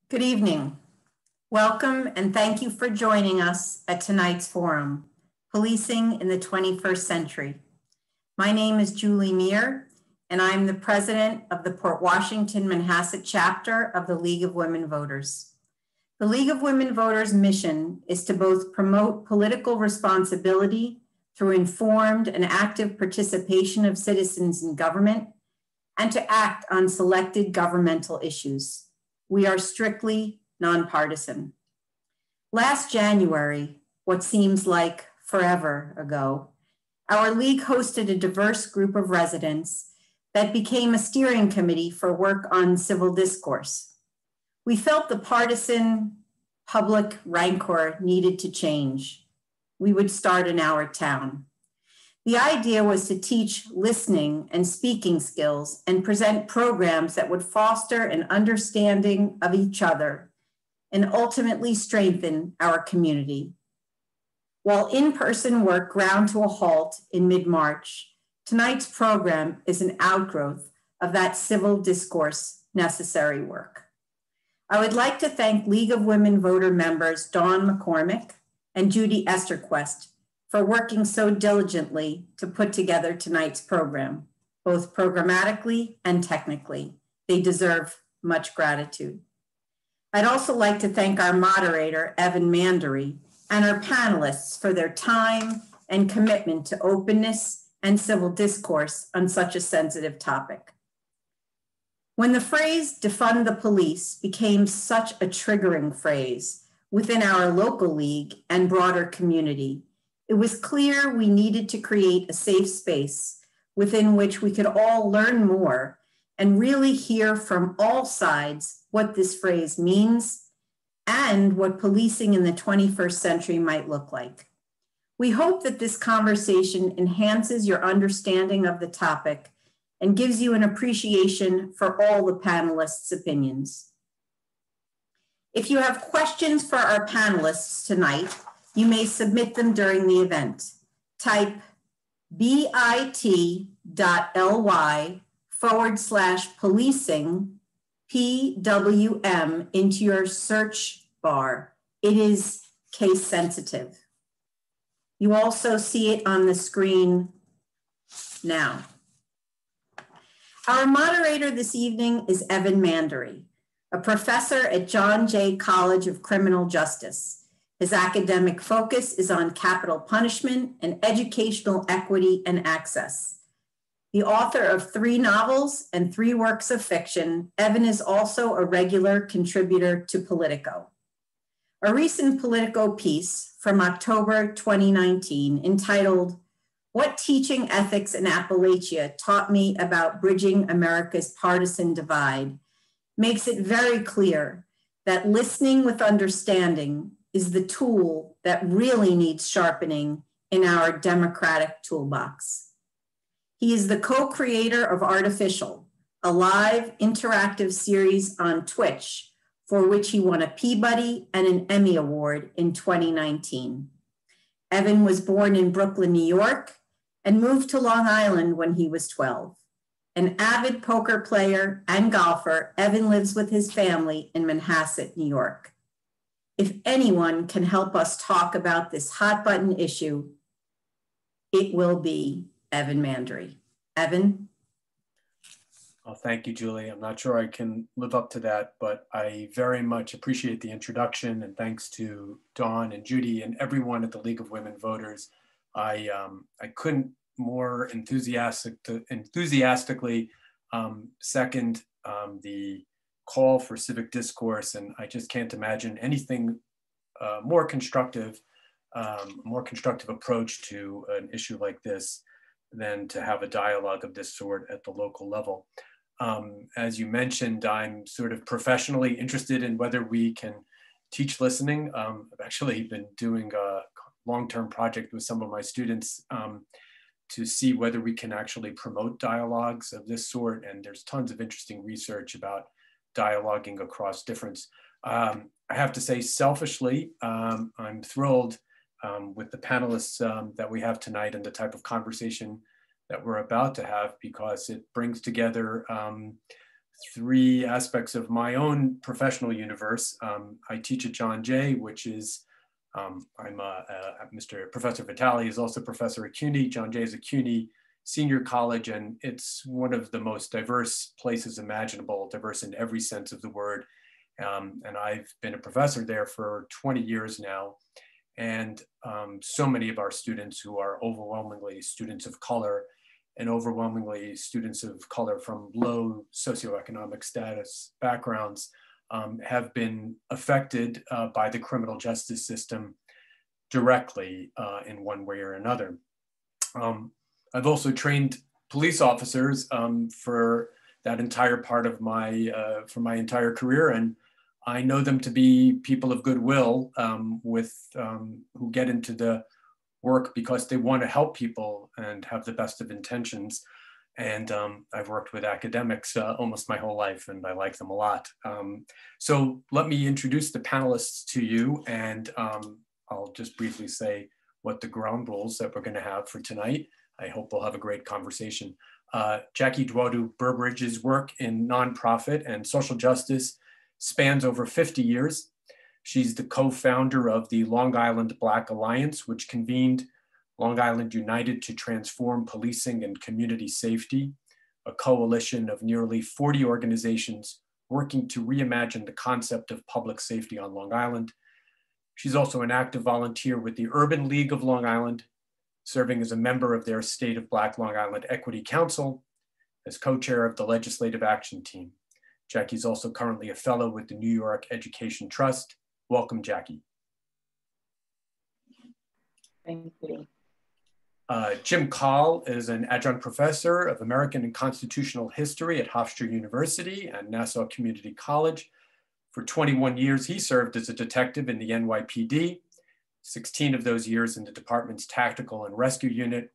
Good evening. Welcome and thank you for joining us at tonight's forum, Policing in the 21st Century. My name is Julie Meir, and I'm the president of the Port Washington-Manhasset chapter of the League of Women Voters. The League of Women Voters' mission is to both promote political responsibility through informed and active participation of citizens in government and to act on selected governmental issues. We are strictly nonpartisan. Last January, what seems like forever ago, our league hosted a diverse group of residents that became a steering committee for work on civil discourse. We felt the partisan public rancor needed to change. We would start in our town. The idea was to teach listening and speaking skills and present programs that would foster an understanding of each other and ultimately strengthen our community. While in-person work ground to a halt in mid-March, tonight's program is an outgrowth of that civil discourse necessary work. I would like to thank League of Women Voter members Dawn McCormick and Judy Esterquest for working so diligently to put together tonight's program, both programmatically and technically. They deserve much gratitude. I'd also like to thank our moderator, Evan Mandery, and our panelists for their time and commitment to openness and civil discourse on such a sensitive topic. When the phrase defund the police became such a triggering phrase within our local league and broader community, it was clear we needed to create a safe space within which we could all learn more and really hear from all sides what this phrase means and what policing in the 21st century might look like. We hope that this conversation enhances your understanding of the topic and gives you an appreciation for all the panelists' opinions. If you have questions for our panelists tonight, you may submit them during the event. Type bit.ly/policing PWM into your search bar. It is case sensitive. You also see it on the screen now. Our moderator this evening is Evan Mandery, a professor at John Jay College of Criminal Justice. His academic focus is on capital punishment and educational equity and access. The author of 3 novels and 3 works of fiction, Evan is also a regular contributor to Politico. A recent Politico piece from October 2019 entitled, "What Teaching Ethics in Appalachia Taught Me About Bridging America's Partisan Divide," makes it very clear that listening with understanding is the tool that really needs sharpening in our democratic toolbox. He is the co-creator of Artificial, a live interactive series on Twitch, for which he won a Peabody and an Emmy Award in 2019. Evan was born in Brooklyn, New York, and moved to Long Island when he was 12. An avid poker player and golfer, Evan lives with his family in Manhasset, New York. If anyone can help us talk about this hot button issue, it will be Evan Mandery. Evan? Well, thank you, Julie. I'm not sure I can live up to that, but I very much appreciate the introduction, and thanks to Dawn and Judy and everyone at the League of Women Voters. I couldn't more enthusiastically second the call for civic discourse, and I just can't imagine anything more constructive approach to an issue like this than to have a dialogue of this sort at the local level. As you mentioned, I'm sort of professionally interested in whether we can teach listening. I've actually been doing a long-term project with some of my students to see whether we can actually promote dialogues of this sort, and there's tons of interesting research about dialoguing across difference. I have to say, selfishly, I'm thrilled with the panelists that we have tonight and the type of conversation that we're about to have, because it brings together three aspects of my own professional universe. I teach at John Jay, which is, Professor Vitale is also professor at CUNY. John Jay is a CUNY senior college, and it's one of the most diverse places imaginable, diverse in every sense of the word. And I've been a professor there for 20 years now. And so many of our students, who are overwhelmingly students of color and overwhelmingly students of color from low socioeconomic status backgrounds, have been affected by the criminal justice system directly in one way or another. I've also trained police officers for that entire part of for my entire career, and I know them to be people of goodwill who get into the work because they want to help people and have the best of intentions. And I've worked with academics almost my whole life, and I like them a lot. So let me introduce the panelists to you, and I'll just briefly say what the ground rules that we're going to have for tonight. I hope we'll have a great conversation. Jackie Duodu-Burbridge's work in nonprofit and social justice spans over 50 years. She's the co-founder of the Long Island Black Alliance, which convened Long Island United to Transform Policing and Community Safety, a coalition of nearly 40 organizations working to reimagine the concept of public safety on Long Island. She's also an active volunteer with the Urban League of Long Island, serving as a member of their State of Black Long Island Equity Council, as co-chair of the Legislative Action Team. Jackie's also currently a fellow with the New York Education Trust. Welcome, Jackie. Thank you. Jim Coll is an adjunct professor of American and Constitutional History at Hofstra University and Nassau Community College. For 21 years, he served as a detective in the NYPD, 16 of those years in the department's Tactical and Rescue Unit.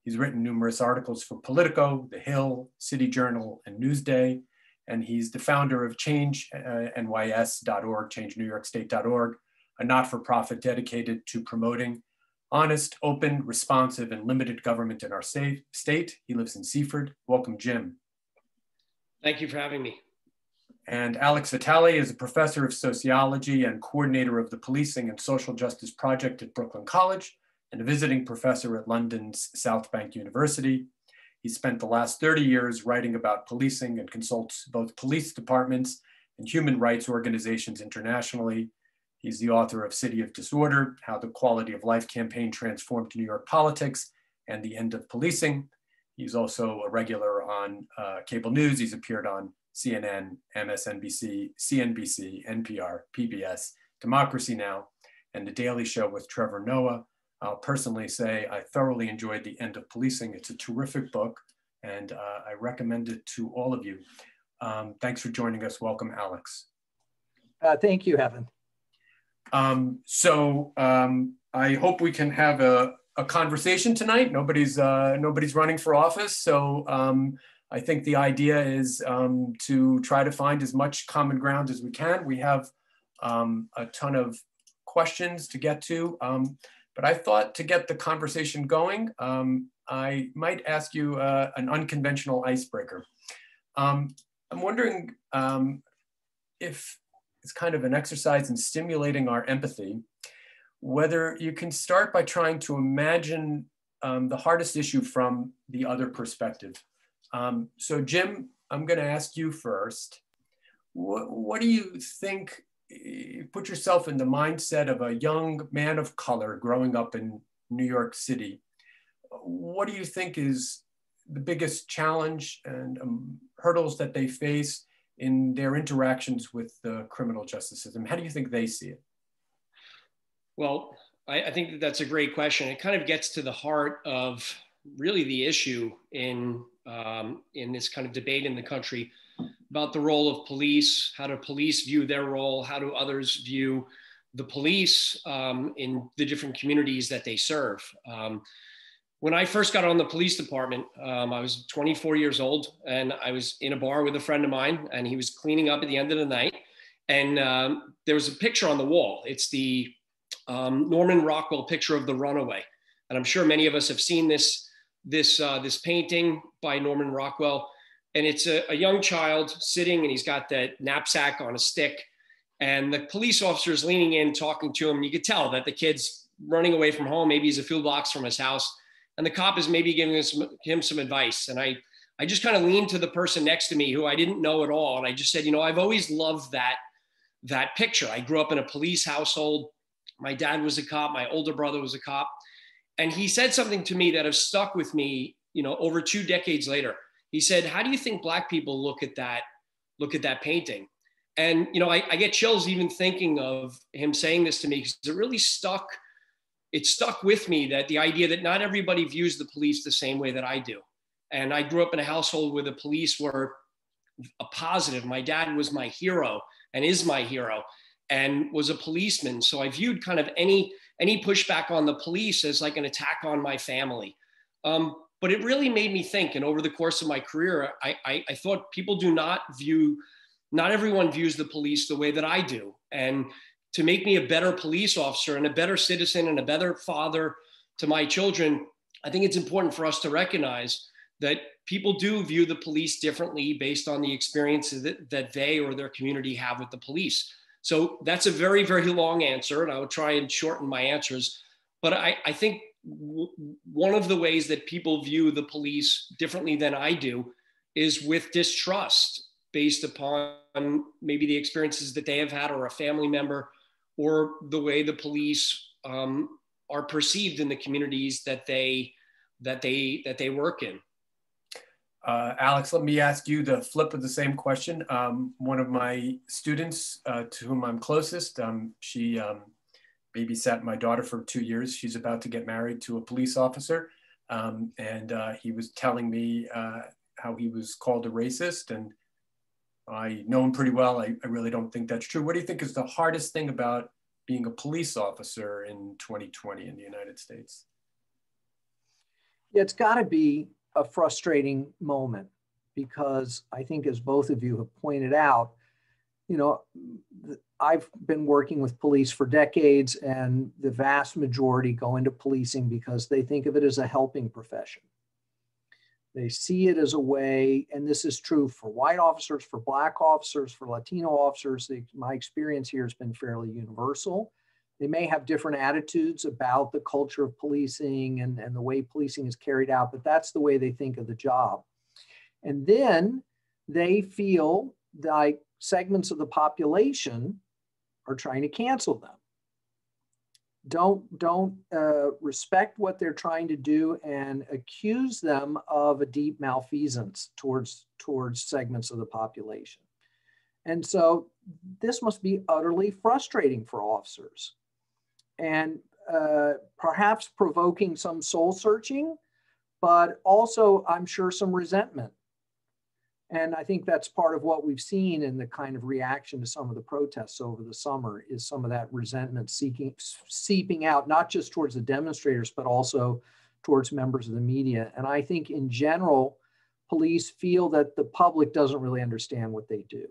He's written numerous articles for Politico, The Hill, City Journal, and Newsday, and he's the founder of changenys.org, changenewyorkstate.org, a not-for-profit dedicated to promoting honest, open, responsive, and limited government in our state. He lives in Seaford. Welcome, Jim. Thank you for having me. And Alex Vitale is a professor of sociology and coordinator of the Policing and Social Justice Project at Brooklyn College and a visiting professor at London's South Bank University. He spent the last 30 years writing about policing and consults both police departments and human rights organizations internationally. He's the author of City of Disorder, How the Quality of Life Campaign Transformed New York Politics and the End of Policing. He's also a regular on cable news. He's appeared on CNN, MSNBC, CNBC, NPR, PBS, Democracy Now!, and The Daily Show with Trevor Noah. I'll personally say I thoroughly enjoyed The End of Policing. It's a terrific book, and I recommend it to all of you. Thanks for joining us. Welcome, Alex. Thank you, Evan. I hope we can have a conversation tonight. Nobody's running for office, so I think the idea is to try to find as much common ground as we can. We have a ton of questions to get to, but I thought to get the conversation going, I might ask you an unconventional icebreaker. I'm wondering if it's kind of an exercise in stimulating our empathy, whether you can start by trying to imagine the hardest issue from the other perspective. So Jim, I'm going to ask you first. What do you think, put yourself in the mindset of a young man of color growing up in New York City. What do you think is the biggest challenge and hurdles that they face in their interactions with the criminal justice system? How do you think they see it? Well, I think that that's a great question. It kind of gets to the heart of really the issue in this kind of debate in the country about the role of police. How do police view their role? How do others view the police in the different communities that they serve? When I first got on the police department, I was 24 years old, and I was in a bar with a friend of mine, and he was cleaning up at the end of the night. And there was a picture on the wall. It's the Norman Rockwell picture of the runaway. And I'm sure many of us have seen this painting by Norman Rockwell. And it's a young child sitting, and he's got that knapsack on a stick. And the police officer is leaning in, talking to him. And you could tell that the kid's running away from home. Maybe he's a few blocks from his house. And the cop is maybe giving him some advice. And I just kind of leaned to the person next to me who I didn't know at all. And I just said, you know, I've always loved that picture. I grew up in a police household. My dad was a cop. My older brother was a cop. And he said something to me that has stuck with me, you know, over 2 decades later. He said, how do you think Black people look at that painting? And, you know, I get chills even thinking of him saying this to me, because it really stuck with me, that the idea that not everybody views the police the same way that I do. And I grew up in a household where the police were a positive. My dad was my hero and is my hero and was a policeman. So I viewed kind of any pushback on the police as like an attack on my family. But it really made me think. And over the course of my career, I thought not everyone views the police the way that I do. And to make me a better police officer and a better citizen and a better father to my children, I think it's important for us to recognize that people do view the police differently based on the experiences that they or their community have with the police. So that's a very, very long answer, and I would try and shorten my answers. But I think one of the ways that people view the police differently than I do is with distrust based upon maybe the experiences that they have had, or a family member, or the way the police are perceived in the communities that they work in. Alex, let me ask you the flip of the same question. One of my students to whom I'm closest, she babysat my daughter for 2 years. She's about to get married to a police officer. And he was telling me how he was called a racist, and I know him pretty well. I really don't think that's true. What do you think is the hardest thing about being a police officer in 2020 in the United States? Yeah, it's got to be a frustrating moment, because I think, as both of you have pointed out, you know, I've been working with police for decades, and the vast majority go into policing because they think of it as a helping profession. They see it as a way, and this is true for white officers, for Black officers, for Latino officers. My experience here has been fairly universal. They may have different attitudes about the culture of policing and the way policing is carried out, but that's the way they think of the job. And then they feel like segments of the population are trying to cancel them. Don't respect what they're trying to do and accuse them of a deep malfeasance towards segments of the population. And so this must be utterly frustrating for officers, and perhaps provoking some soul searching, but also, I'm sure, some resentment. And I think that's part of what we've seen in the kind of reaction to some of the protests over the summer, is some of that resentment seeping out, not just towards the demonstrators, but also towards members of the media. And I think in general, police feel that the public doesn't really understand what they do.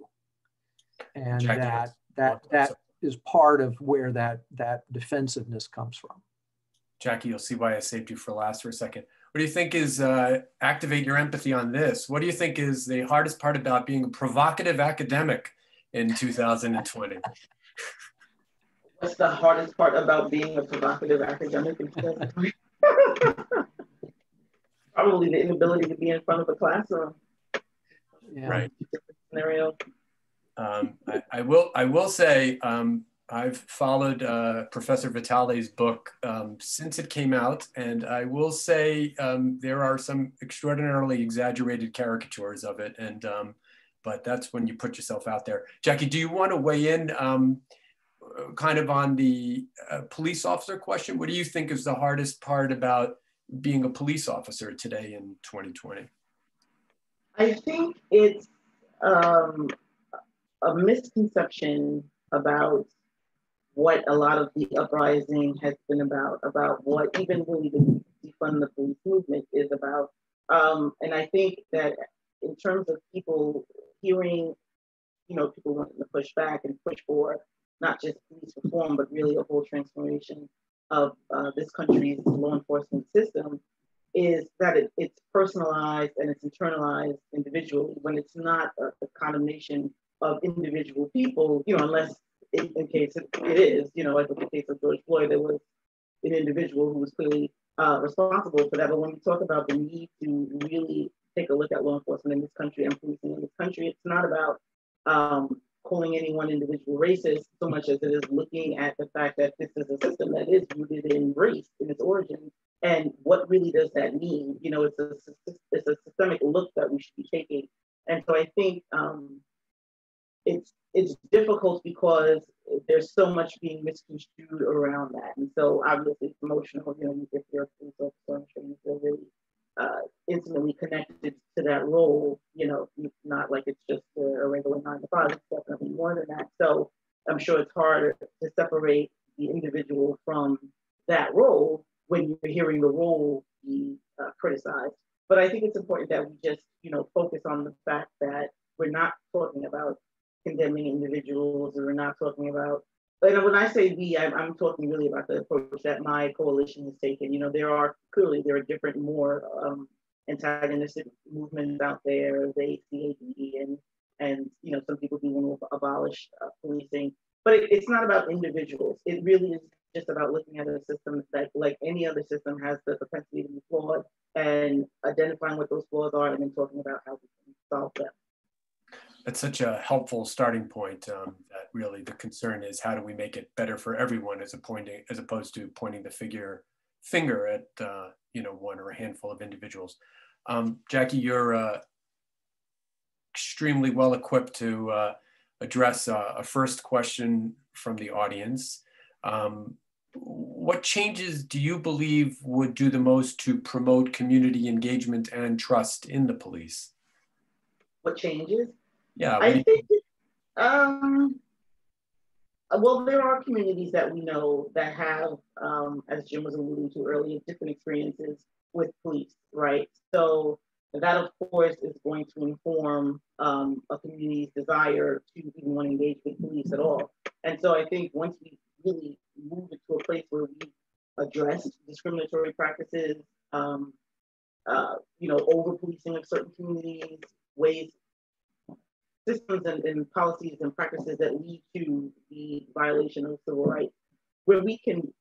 And that is part of where that defensiveness comes from. Jackie, you'll see why I saved you for last for a second. What do you think is, activate your empathy on this, what do you think is the hardest part about being a provocative academic in 2020? What's the hardest part about being a provocative academic in 2020? Probably the inability to be in front of a classroom. Yeah. Right. Scenario. I will say, I've followed Professor Vitale's book since it came out, and I will say there are some extraordinarily exaggerated caricatures of it, and but that's when you put yourself out there. Jackie, do you want to weigh in kind of on the police officer question? What do you think is the hardest part about being a police officer today in 2020? I think it's a misconception about what a lot of the uprising has been about what even really the defund the police movement is about. And I think that in terms of people hearing, people wanting to push back and push for not just police reform, but really a whole transformation of this country's law enforcement system, is that it's personalized and it's internalized individually, when it's not a condemnation of individual people, unless in case it is, like with the case of George Floyd, there was an individual who was clearly responsible for that. But when we talk about the need to really take a look at law enforcement in this country and policing in this country, it's not about calling any one individual racist so much as it is looking at the fact that this is a system that is rooted in race in its origins. And what really does that mean? It's a systemic look that we should be taking. And so I think it's difficult because there's so much being misconstrued around that. And so obviously it's emotional, if you're a police officer, I'm sure you feel really intimately connected to that role, not like it's just a regular 9 to 5, it's definitely more than that. So I'm sure it's harder to separate the individual from that role when you're hearing the role be criticized. But I think it's important that we just, focus on the fact that we're not talking about condemning individuals, or we're not talking about, and when I say we, I'm talking really about the approach that my coalition has taken. There are different, more antagonistic movements out there, the ACAB, and some people do want to abolish policing. But it's not about individuals. It really is just about looking at a system that, like any other system, has the propensity to be flawed, and identifying what those flaws are, and then talking about how we can solve them. That's such a helpful starting point, that really the concern is how do we make it better for everyone as opposed to pointing the finger at one or a handful of individuals. Jackie, you're extremely well equipped to address a first question from the audience. What changes do you believe would do the most to promote community engagement and trust in the police? What changes? Yeah, I think, well, there are communities that we know that have, as Jim was alluding to earlier, different experiences with police, right? So that, of course, is going to inform a community's desire to even want to engage with police at all. And so I think once we really move into a place where we address discriminatory practices, over-policing of certain communities, ways, systems and policies and practices that lead to the violation of civil rights, where we can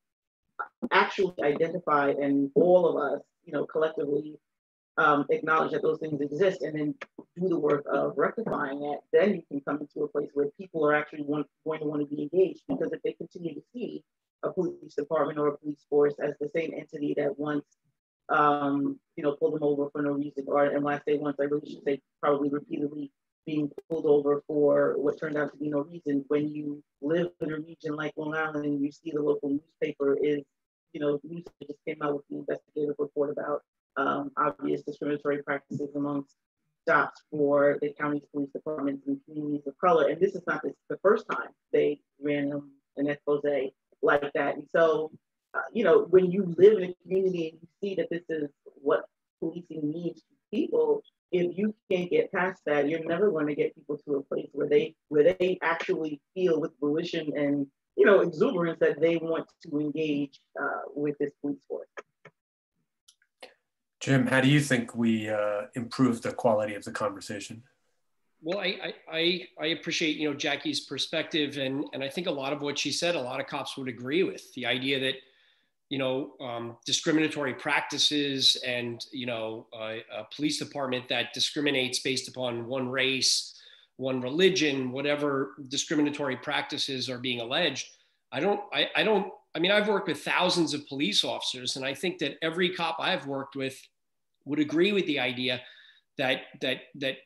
actually identify, and all of us, collectively acknowledge that those things exist, and then do the work of rectifying it, then you can come into a place where people are actually going to want to be engaged. Because if they continue to see a police department or a police force as the same entity that once, pulled them over for no reason, and when I say once, I really should say probably repeatedly, being pulled over for what turned out to be no reason. When you live in a region like Long Island and you see the local newspaper is, news just came out with the investigative report about obvious discriminatory practices amongst stops for the county's police departments and communities of color. And this is not the first time they ran an expose like that. And so, when you live in a community and you see that this is what policing means to people, if you can't get past that, you're never going to get people to a place where they actually feel with volition and exuberance that they want to engage with this police force. Jim, how do you think we improve the quality of the conversation? Well, I appreciate Jackie's perspective, and I think a lot of what she said, a lot of cops would agree with. The idea that discriminatory practices and, a police department that discriminates based upon one race, one religion, whatever discriminatory practices are being alleged. I've worked with thousands of police officers, and I think that every cop I've worked with would agree with the idea that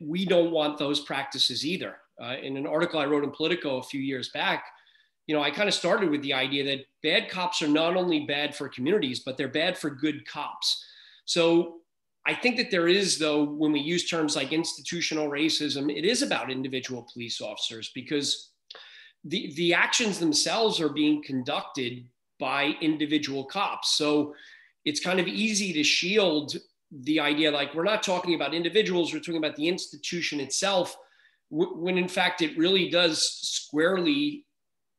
we don't want those practices either. In an article I wrote in Politico a few years back, I kind of started with the idea that bad cops are not only bad for communities, but they're bad for good cops. So I think that there is, though, when we use terms like institutional racism, it is about individual police officers, because the actions themselves are being conducted by individual cops. So it's kind of easy to shield the idea, like, we're not talking about individuals, we're talking about the institution itself, when in fact it really does squarely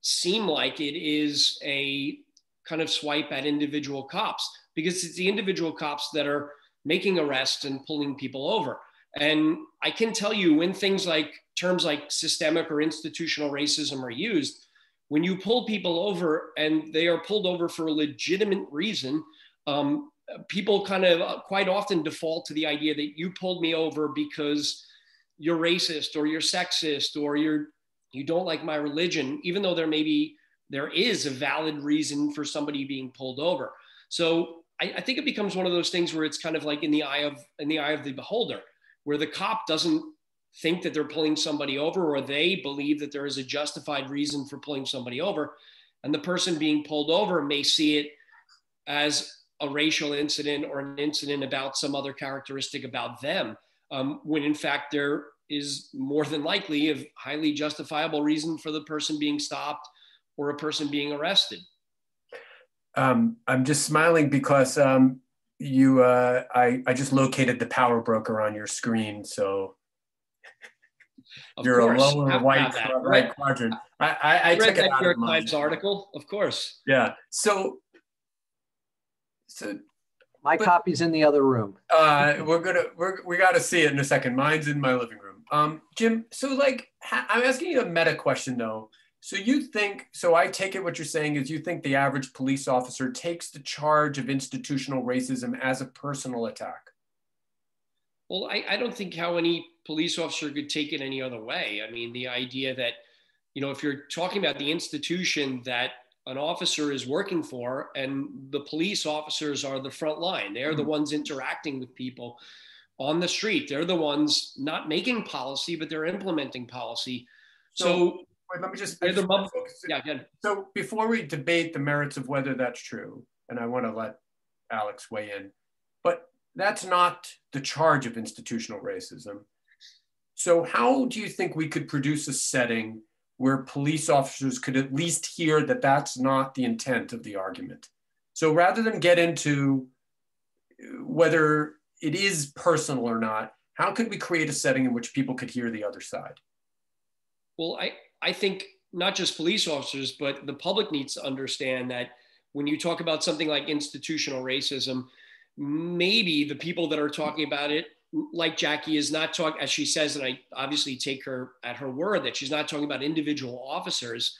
seem like it is a kind of swipe at individual cops, because it's the individual cops that are making arrests and pulling people over. And I can tell you, when things like terms like systemic or institutional racism are used, when you pull people over and they are pulled over for a legitimate reason, people kind of quite often default to the idea that you pulled me over because you're racist or you're sexist or you don't like my religion, even though there is a valid reason for somebody being pulled over. So I think it becomes one of those things where it's kind of like in the eye of the beholder, where the cop doesn't think that they're pulling somebody over, or they believe that there is a justified reason for pulling somebody over. And the person being pulled over may see it as a racial incident or an incident about some other characteristic about them, when in fact there is more than likely a highly justifiable reason for the person being stopped or a person being arrested. I'm just smiling because I just located the power broker on your screen, so you're a lower right quadrant. I read took it that out New of York Times article, of course. Yeah. So my copy's in the other room. We got to see it in a second. Mine's in my living room. Jim, so like, I'm asking you a meta question though. So I take it what you're saying is you think the average police officer takes the charge of institutional racism as a personal attack? Well, I don't think how any police officer could take it any other way. I mean, the idea that, if you're talking about the institution that an officer is working for, and the police officers are the front line, they're the ones interacting with people on the street. They're the ones not making policy, but they're implementing policy. So wait, let me just focus. So before we debate the merits of whether that's true, and I want to let Alex weigh in, but that's not the charge of institutional racism. So how do you think we could produce a setting where police officers could at least hear that that's not the intent of the argument? So rather than get into whether it is personal or not, how could we create a setting in which people could hear the other side? Well, I think not just police officers, but the public needs to understand that when you talk about something like institutional racism, maybe the people that are talking about it, like Jackie, is not talking, as she says, and I obviously take her at her word, that she's not talking about individual officers,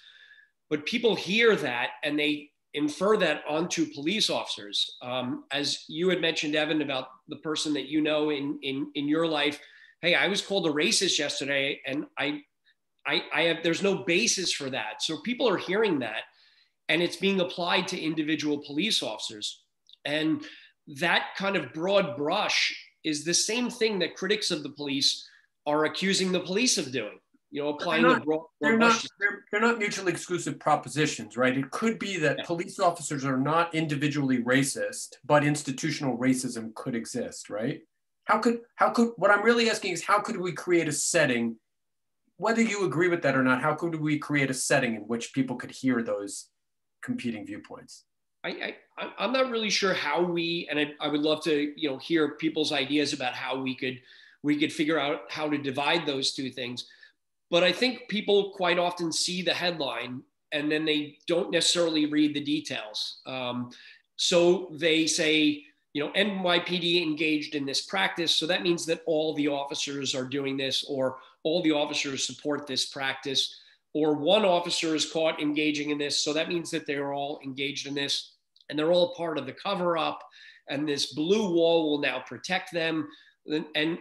but people hear that and they infer that onto police officers. As you had mentioned, Evan, about the person that you know in your life, hey, I was called a racist yesterday, and there's no basis for that. So people are hearing that, and it's being applied to individual police officers. And that kind of broad brush is the same thing that critics of the police are accusing the police of doing, applying the broad brush. They're not mutually exclusive propositions, right? It could be that police officers are not individually racist, but institutional racism could exist, right? What I'm really asking is, how could we create a setting, whether you agree with that or not, how could we create a setting in which people could hear those competing viewpoints? I'm not really sure how I would love to, hear people's ideas about how we could figure out how to divide those two things. But I think people quite often see the headline and then they don't necessarily read the details. So they say, NYPD engaged in this practice. So that means that all the officers are doing this, or all the officers support this practice, or one officer is caught engaging in this. So that means that they're all engaged in this and they're all part of the cover up, and this blue wall will now protect them. And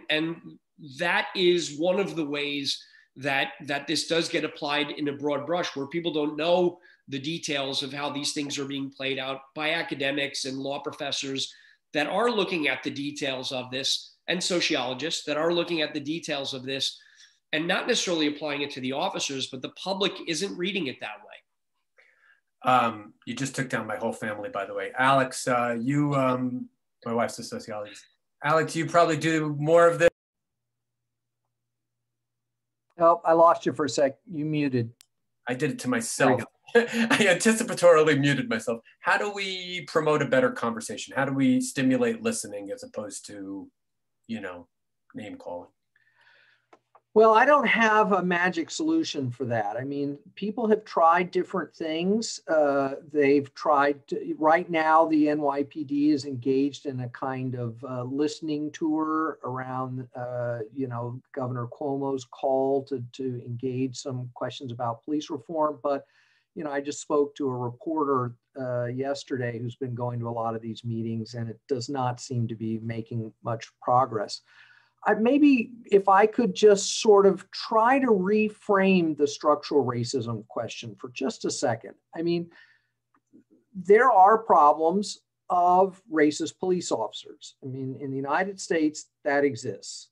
that is one of the ways that this does get applied in a broad brush, where people don't know the details of how these things are being played out by academics and law professors that are looking at the details of this, and sociologists that are looking at the details of this, and not necessarily applying it to the officers, but the public isn't reading it that way. You just took down my whole family, by the way. Alex, my wife's a sociologist. Alex, you probably do more of this. Oh, I lost you for a sec. You muted. I did it to myself. I anticipatorily muted myself. How do we promote a better conversation? How do we stimulate listening as opposed to, name calling? Well, I don't have a magic solution for that. I mean, people have tried different things. They've tried to, right now, the NYPD is engaged in a kind of listening tour around, Governor Cuomo's call to engage some questions about police reform. But, I just spoke to a reporter yesterday who's been going to a lot of these meetings, and it does not seem to be making much progress. Maybe if I could just sort of try to reframe the structural racism question for just a second. I mean, there are problems of racist police officers. I mean, in the United States, that exists.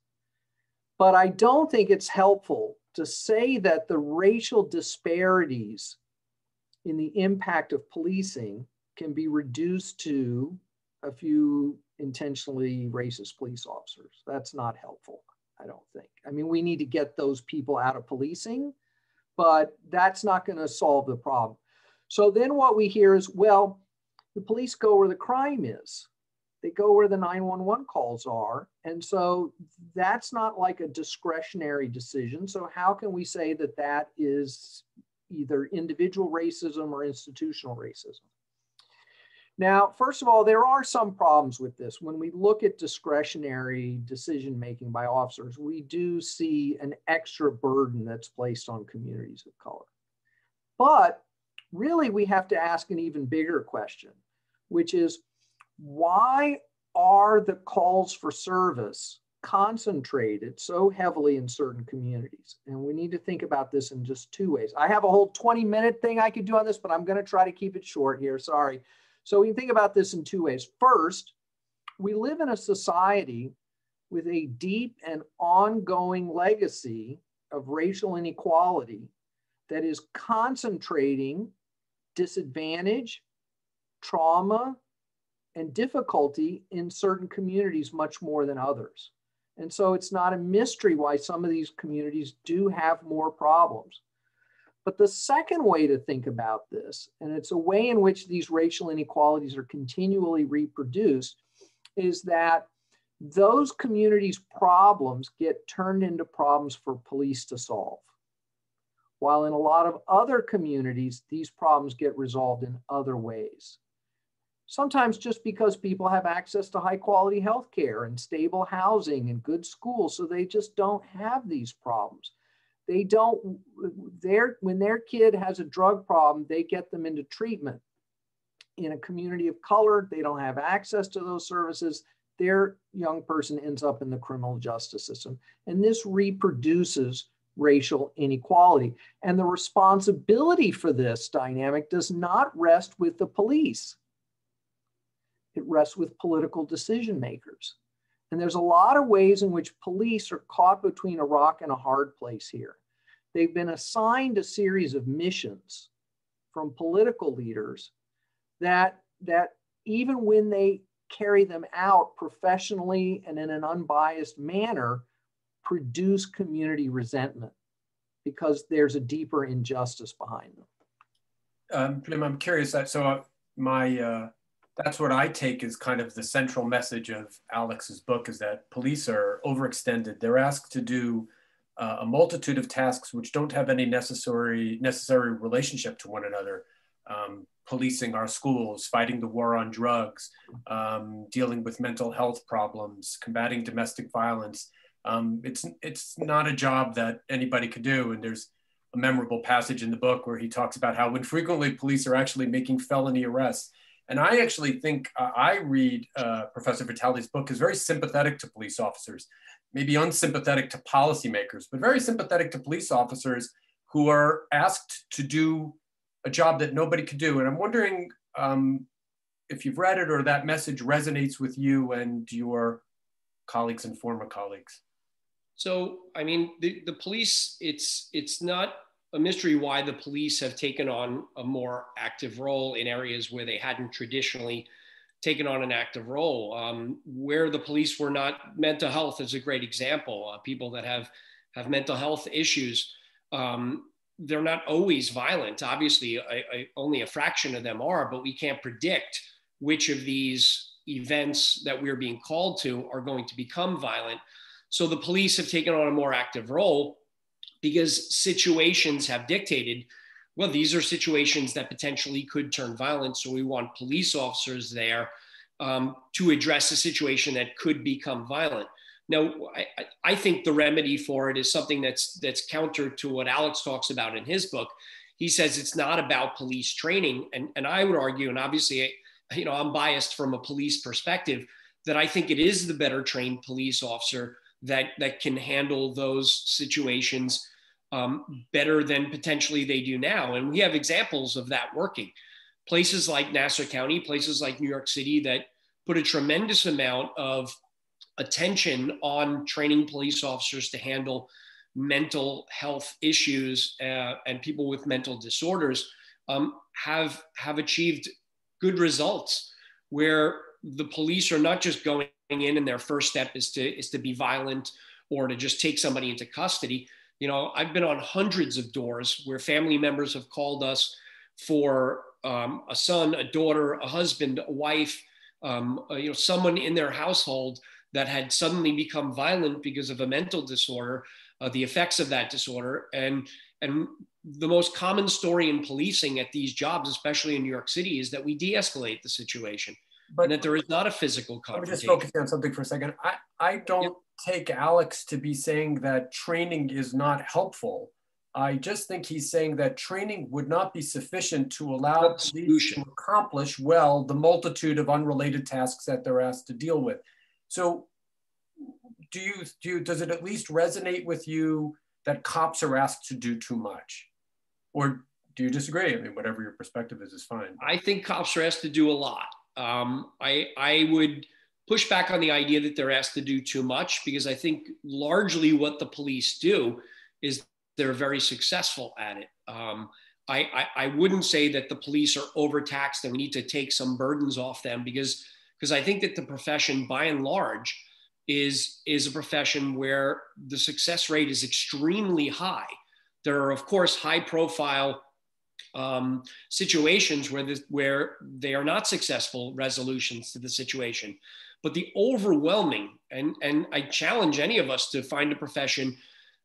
But I don't think it's helpful to say that the racial disparities in the impact of policing can be reduced to a few intentionally racist police officers. That's not helpful, I don't think. I mean, we need to get those people out of policing, but that's not going to solve the problem. So then what we hear is, well, the police go where the crime is. They go where the 911 calls are. And so that's not like a discretionary decision. So how can we say that that is either individual racism or institutional racism? Now, first of all, there are some problems with this. When we look at discretionary decision-making by officers, we do see an extra burden that's placed on communities of color. But really, we have to ask an even bigger question, which is, why are the calls for service concentrated so heavily in certain communities? And we need to think about this in just two ways. I have a whole 20-minute thing I could do on this, but I'm going to try to keep it short here. Sorry. So we can think about this in two ways. First, we live in a society with a deep and ongoing legacy of racial inequality that is concentrating disadvantage, trauma, and difficulty in certain communities much more than others. And so it's not a mystery why some of these communities do have more problems. But the second way to think about this, and it's a way in which these racial inequalities are continually reproduced, is that those communities' problems get turned into problems for police to solve. While in a lot of other communities, these problems get resolved in other ways. Sometimes just because people have access to high quality healthcare and stable housing and good schools, so they just don't have these problems. They don't, when their kid has a drug problem, they get them into treatment. In a community of color, they don't have access to those services. Their young person ends up in the criminal justice system. And this reproduces racial inequality. And the responsibility for this dynamic does not rest with the police. It rests with political decision makers. And there's a lot of ways in which police are caught between a rock and a hard place here. They've been assigned a series of missions from political leaders that even when they carry them out professionally and in an unbiased manner, produce community resentment because there's a deeper injustice behind them. Jim, I'm curious that, so that's what I take as kind of the central message of Alex's book, is that police are overextended. They're asked to do a multitude of tasks which don't have any necessary relationship to one another. Policing our schools, fighting the war on drugs, dealing with mental health problems, combating domestic violence. It's not a job that anybody could do. And there's a memorable passage in the book where he talks about how infrequently police are actually making felony arrests. And I actually think I read Professor Vitale's book as very sympathetic to police officers, maybe unsympathetic to policymakers, but very sympathetic to police officers who are asked to do a job that nobody could do. And I'm wondering if you've read it or that message resonates with you and your colleagues and former colleagues. So, I mean, the police, it's not a mystery why the police have taken on a more active role in areas where they hadn't traditionally taken on an active role. Where the police were not, mental health is a great example. People that have mental health issues, they're not always violent. Obviously, only a fraction of them are, but we can't predict which of these events that we're being called to are going to become violent. So the police have taken on a more active role because situations have dictated, well, these are situations that potentially could turn violent. So we want police officers there to address a situation that could become violent. Now, I think the remedy for it is something that's counter to what Alex talks about in his book. He says it's not about police training. And I would argue, and obviously, I'm biased from a police perspective, that I think it is the better trained police officer that can handle those situations better than potentially they do now. And we have examples of that working. Places like Nassau County, places like New York City that put a tremendous amount of attention on training police officers to handle mental health issues and people with mental disorders have achieved good results, where the police are not just going in and their first step is to be violent or to just take somebody into custody. I've been on hundreds of doors where family members have called us for a son, a daughter, a husband, a wife, someone in their household that had suddenly become violent because of a mental disorder, the effects of that disorder. And the most common story in policing at these jobs, especially in New York City, is that we de-escalate the situation, and that there is not a physical confrontation. I'm just focusing on something for a second. I don't take Alex to be saying that training is not helpful. I just think he's saying that training would not be sufficient to allow police to accomplish well the multitude of unrelated tasks that they're asked to deal with. So does it at least resonate with you that cops are asked to do too much? Or do you disagree? I mean, whatever your perspective is fine. I think cops are asked to do a lot. I would push back on the idea that they're asked to do too much, because I think largely what the police do is they're very successful at it. I wouldn't say that the police are overtaxed and we need to take some burdens off them, because I think that the profession by and large is a profession where the success rate is extremely high. There are, of course, high profile situations where they are not successful resolutions to the situation. But the overwhelming, and I challenge any of us to find a profession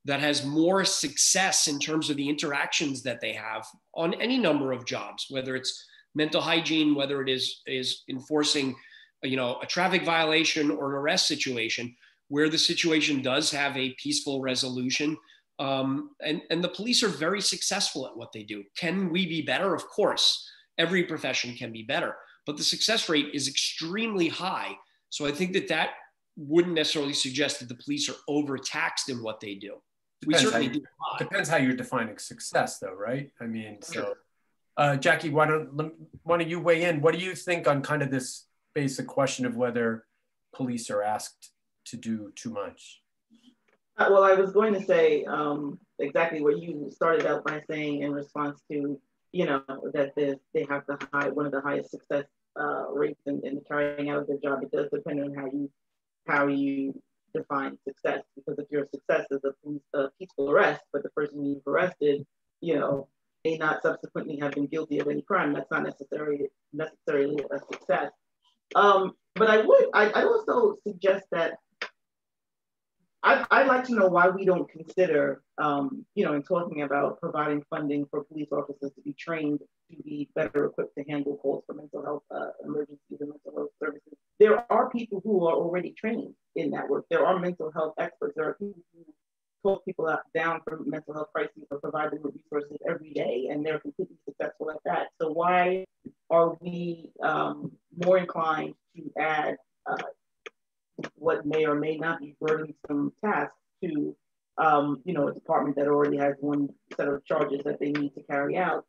that has more success in terms of the interactions that they have on any number of jobs, whether it's mental hygiene, whether it is enforcing a traffic violation or an arrest situation, where the situation does have a peaceful resolution. And the police are very successful at what they do. Can we be better? Of course, every profession can be better, but the success rate is extremely high. So I think that wouldn't necessarily suggest that the police are overtaxed in what they do. We certainly do. Depends how you're defining success, though, right? I mean, so Jackie, why don't you weigh in? What do you think on kind of this basic question of whether police are asked to do too much? Well, I was going to say exactly what you started out by saying in response to, that they have one of the highest success rates in carrying out their job. It does depend on how you define success, because if your success is a peaceful arrest, but the person you've arrested, may not subsequently have been guilty of any crime, that's not necessarily a success. But I'd also suggest that I'd like to know why we don't consider, in talking about providing funding for police officers to be trained to be better equipped to handle calls for mental health emergencies and mental health services. There are people who are already trained in that work. There are mental health experts. There are people who talk people down from mental health crises or provide them with resources every day, and they're completely successful at that. So why are we more inclined to add what may or may not be burdensome tasks to a department that already has one set of charges that they need to carry out,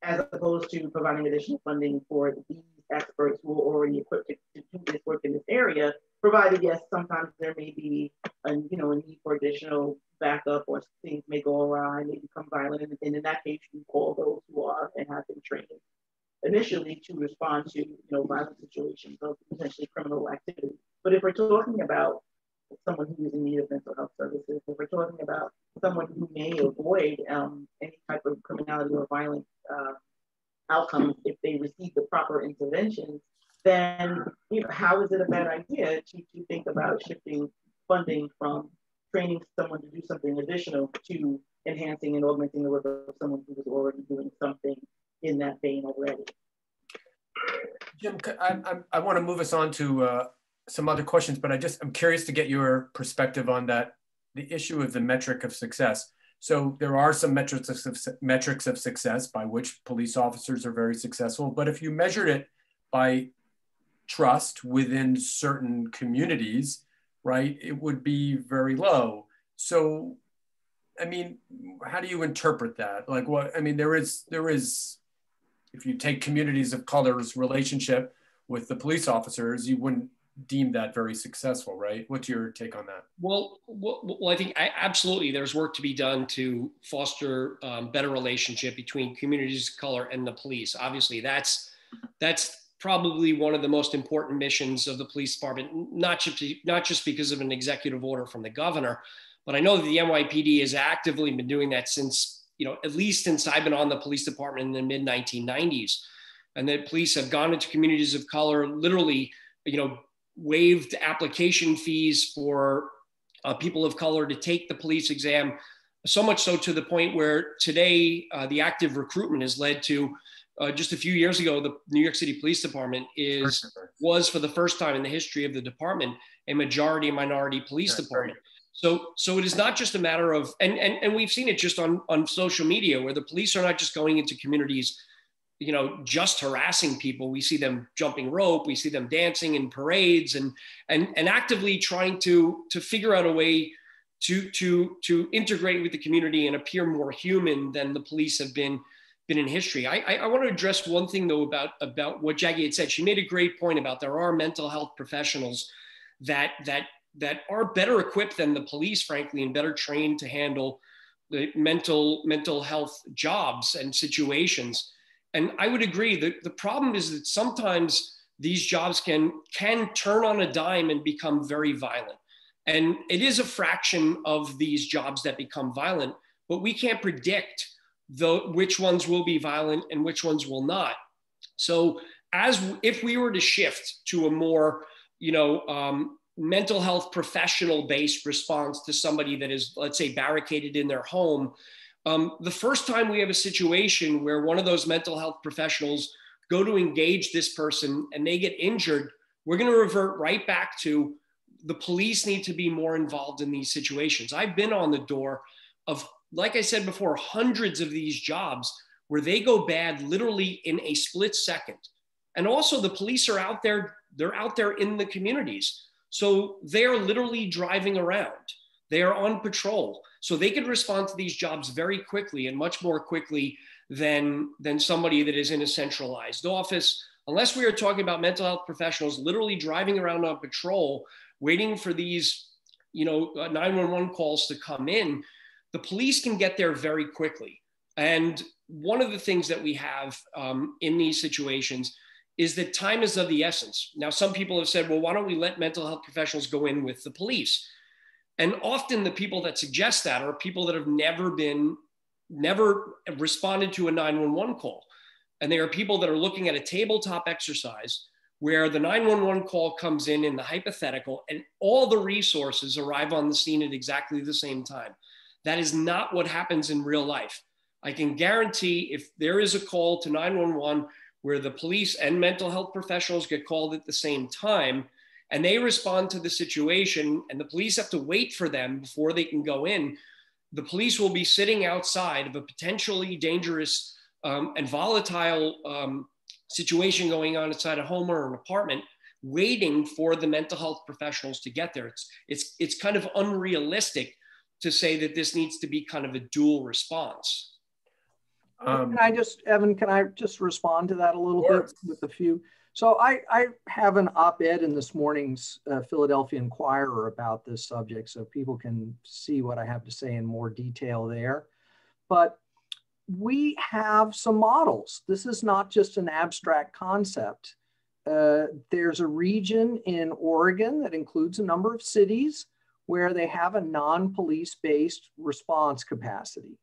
as opposed to providing additional funding for these experts who are already equipped to do this work in this area, provided, yes, sometimes there may be a need for additional backup, or things may go awry, may become violent, and in that case, you call those who are and have been trained initially to respond to violent situations of potentially criminal activity. But if we're talking about someone who is in need of mental health services, if we're talking about someone who may avoid any type of criminality or violent outcomes if they receive the proper interventions, then how is it a bad idea to think about shifting funding from training someone to do something additional to enhancing and augmenting the work of someone who was already doing something in that vein already. Jim, I want to move us on to some other questions, but I'm curious to get your perspective on that, the issue of the metric of success. So there are some metrics of success by which police officers are very successful, but if you measured it by trust within certain communities, right, it would be very low. So, I mean, how do you interpret that? Like what, I mean, there is, if you take communities of color's relationship with the police officers, you wouldn't deem that very successful, right? What's your take on that? Well, I think absolutely there's work to be done to foster better relationship between communities of color and the police. Obviously, that's probably one of the most important missions of the police department, not just because of an executive order from the governor, but I know that the NYPD has actively been doing that since, at least since I've been on the police department in the mid 1990s. And the police have gone into communities of color, literally, waived application fees for people of color to take the police exam, so much so to the point where today the active recruitment has led to just a few years ago, the New York City Police Department was for the first time in the history of the department, a majority minority police department. So it is not just a matter of, and we've seen it just on social media where the police are not just going into communities, just harassing people. We see them jumping rope, we see them dancing in parades and actively trying to figure out a way to integrate with the community and appear more human than the police have been in history. I want to address one thing though about what Jackie had said. She made a great point about there are mental health professionals that are better equipped than the police, frankly, and better trained to handle the mental health jobs and situations. And I would agree that the problem is that sometimes these jobs can turn on a dime and become very violent. And it is a fraction of these jobs that become violent, but we can't predict which ones will be violent and which ones will not. So if we were to shift to a more, mental health professional based response to somebody that is, let's say, barricaded in their home, the first time we have a situation where one of those mental health professionals go to engage this person and they get injured, we're going to revert right back to the police need to be more involved in these situations. I've been on the door of, like I said before, hundreds of these jobs where they go bad literally in a split second. And also the police are out there, they're out there in the communities. So they're literally driving around. They are on patrol. So they can respond to these jobs very quickly and much more quickly than somebody that is in a centralized office. Unless we are talking about mental health professionals literally driving around on patrol, waiting for these 911 calls to come in, the police can get there very quickly. And one of the things that we have in these situations is that time is of the essence. Now, some people have said, well, why don't we let mental health professionals go in with the police? And often the people that suggest that are people that have never responded to a 911 call. And they are people that are looking at a tabletop exercise where the 911 call comes in the hypothetical and all the resources arrive on the scene at exactly the same time. That is not what happens in real life. I can guarantee if there is a call to 911 where the police and mental health professionals get called at the same time and they respond to the situation and the police have to wait for them before they can go in, the police will be sitting outside of a potentially dangerous and volatile situation going on inside a home or an apartment, waiting for the mental health professionals to get there. It's kind of unrealistic to say that this needs to be kind of a dual response. Can I just respond to that a little bit with a few? So I have an op-ed in this morning's Philadelphia Inquirer about this subject, so people can see what I have to say in more detail there. But we have some models. This is not just an abstract concept. There's a region in Oregon that includes a number of cities where they have a non-police-based response capacity.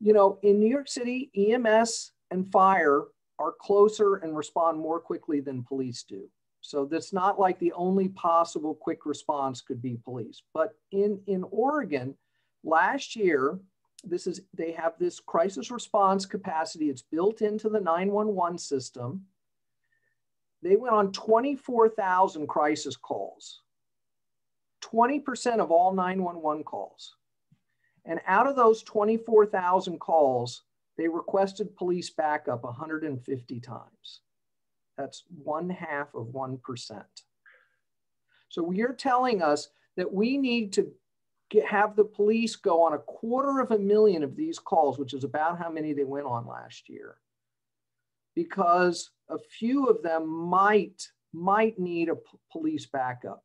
In New York City, EMS and fire are closer and respond more quickly than police do. So that's not like the only possible quick response could be police. But in Oregon, last year, they have this crisis response capacity. It's built into the 911 system. They went on 24,000 crisis calls, 20% of all 911 calls. And out of those 24,000 calls, they requested police backup 150 times. That's 1/2 of 1%. So you're telling us that we need to have the police go on 250,000 of these calls, which is about how many they went on last year, because a few of them might need a police backup.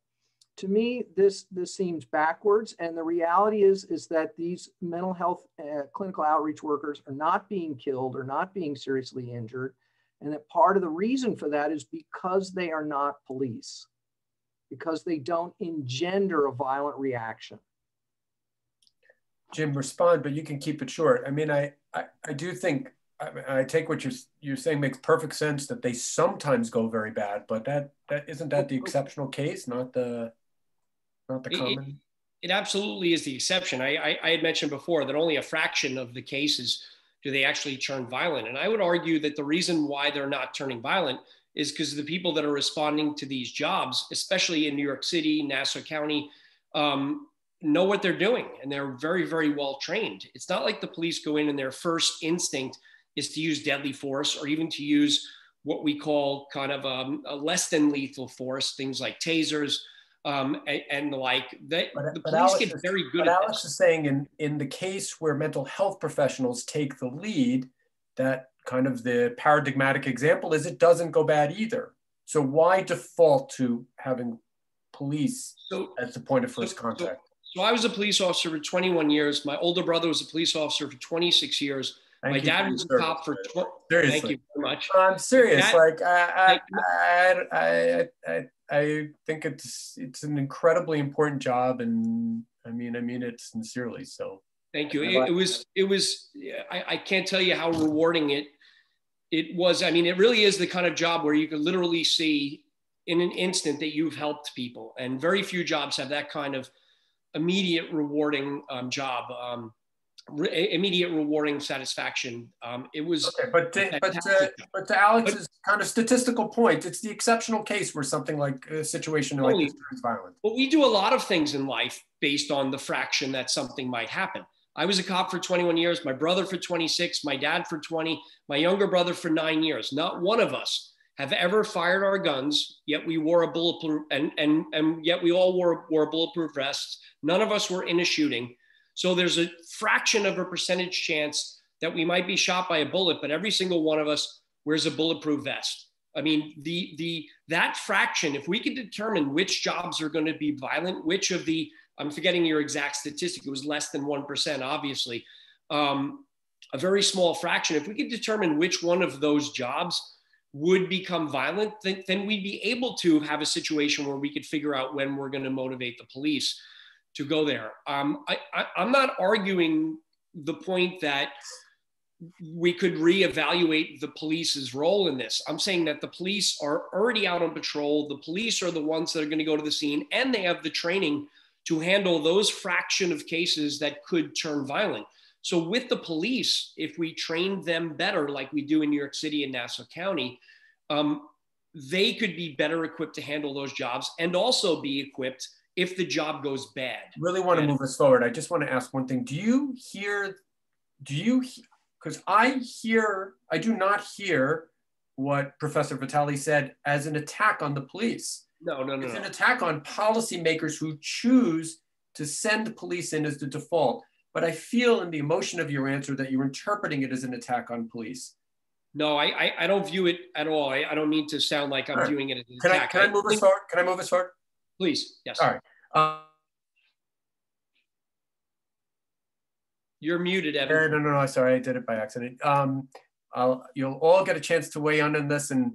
To me, this seems backwards. And the reality is that these mental health clinical outreach workers are not being killed or not being seriously injured. And that part of the reason for that is because they are not police, because they don't engender a violent reaction. Jim, respond, but you can keep it short. I mean, I do think, I take what you're saying makes perfect sense, that they sometimes go very bad, but that isn't that the exceptional case, not the common? It absolutely is the exception. I had mentioned before that only a fraction of the cases do they actually turn violent. And I would argue that the reason why they're not turning violent is because the people that are responding to these jobs, especially in New York City, Nassau County, know what they're doing, and they're very, very well trained. It's not like the police go in and their first instinct is to use deadly force, or even to use what we call kind of a less than lethal force, things like tasers and the like. The police get very good at this. Alex is saying in the case where mental health professionals take the lead, that kind of the paradigmatic example is it doesn't go bad either. So why default to having police as the point of first contact? So I was a police officer for 21 years. My older brother was a police officer for 26 years. My dad was a cop for 20. Thank you very much. I'm serious. I think it's an incredibly important job, and I mean it sincerely. So thank you. It was. I can't tell you how rewarding it was. I mean, it really is the kind of job where you can literally see in an instant that you've helped people, and very few jobs have that kind of immediate rewarding job. Immediate rewarding satisfaction. It was okay, but to Alex's kind of statistical point, it's the exceptional case where something like a situation like this is violent. But we do a lot of things in life based on the fraction that something might happen. I was a cop for 21 years, my brother for 26, my dad for 20, my younger brother for 9 years. Not one of us have ever fired our guns, yet we wore a bulletproof, and yet we all wore bulletproof vests. None of us were in a shooting. So there's a fraction of a percentage chance that we might be shot by a bullet, but every single one of us wears a bulletproof vest. I mean, that fraction, if we could determine which jobs are going to be violent, which of the, I'm forgetting your exact statistic, it was less than 1%, obviously, a very small fraction. If we could determine which one of those jobs would become violent, then we'd be able to have a situation where we could figure out when we're going to motivate the police to go there. I'm not arguing the point that we could reevaluate the police's role in this. I'm saying that the police are already out on patrol. The police are the ones that are going to go to the scene, and they have the training to handle those fraction of cases that could turn violent. So with the police, if we trained them better, like we do in New York City and Nassau County, they could be better equipped to handle those jobs, and also be equipped if the job goes bad. Really want to move us forward. I just want to ask one thing. Because I do not hear what Professor Vitale said as an attack on the police. No. It's an attack on policymakers who choose to send police in as the default. But I feel in the emotion of your answer that you're interpreting it as an attack on police. No, I don't view it at all. I don't mean to sound like I'm viewing it as an attack. Can I move us forward? Can I move us forward? Please, yes. All right. You're muted, Evan. No, sorry, I did it by accident. You'll all get a chance to weigh in on this. And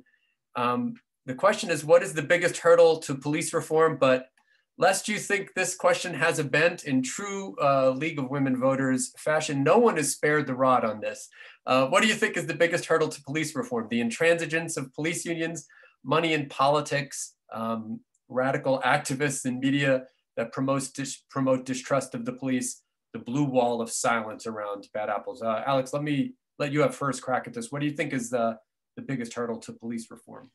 the question is, what is the biggest hurdle to police reform? But lest you think this question has a bent, in true League of Women Voters fashion, no one is spared the rod on this. What do you think is the biggest hurdle to police reform? The intransigence of police unions, money in politics, radical activists in media that promote distrust of the police, the blue wall of silence around bad apples. Alex, let me let you have first crack at this. What do you think is the biggest hurdle to police reform?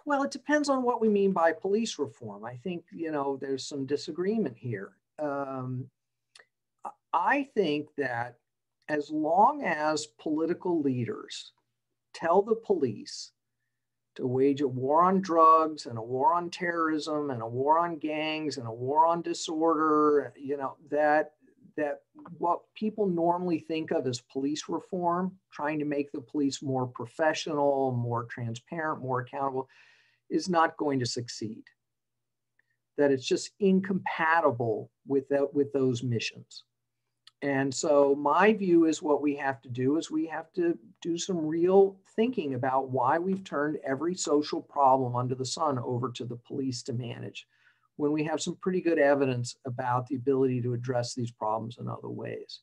Well, it depends on what we mean by police reform. I think, there's some disagreement here. I think that as long as political leaders tell the police to wage a war on drugs and a war on terrorism and a war on gangs and a war on disorder, that what people normally think of as police reform, trying to make the police more professional, more transparent, more accountable, is not going to succeed. That it's just incompatible with those missions. And so my view is what we have to do is we have to do some real thinking about why we've turned every social problem under the sun over to the police to manage, when we have some pretty good evidence about the ability to address these problems in other ways.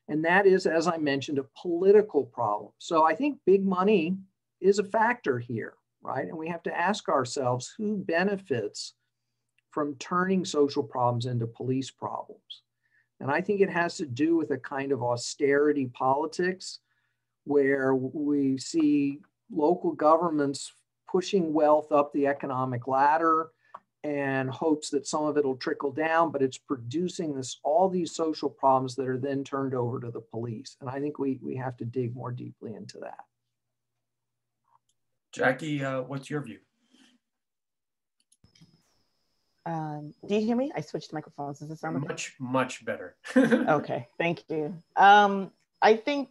And that is, as I mentioned, a political problem. So I think big money is a factor here, right? And we have to ask ourselves who benefits from turning social problems into police problems. And I think it has to do with a kind of austerity politics where we see local governments pushing wealth up the economic ladder and hopes that some of it will trickle down, but it's producing all these social problems that are then turned over to the police. And I think we have to dig more deeply into that. Jackie, what's your view? Do you hear me? I switched microphones. Does it sound okay? Much better. Okay, thank you. I think,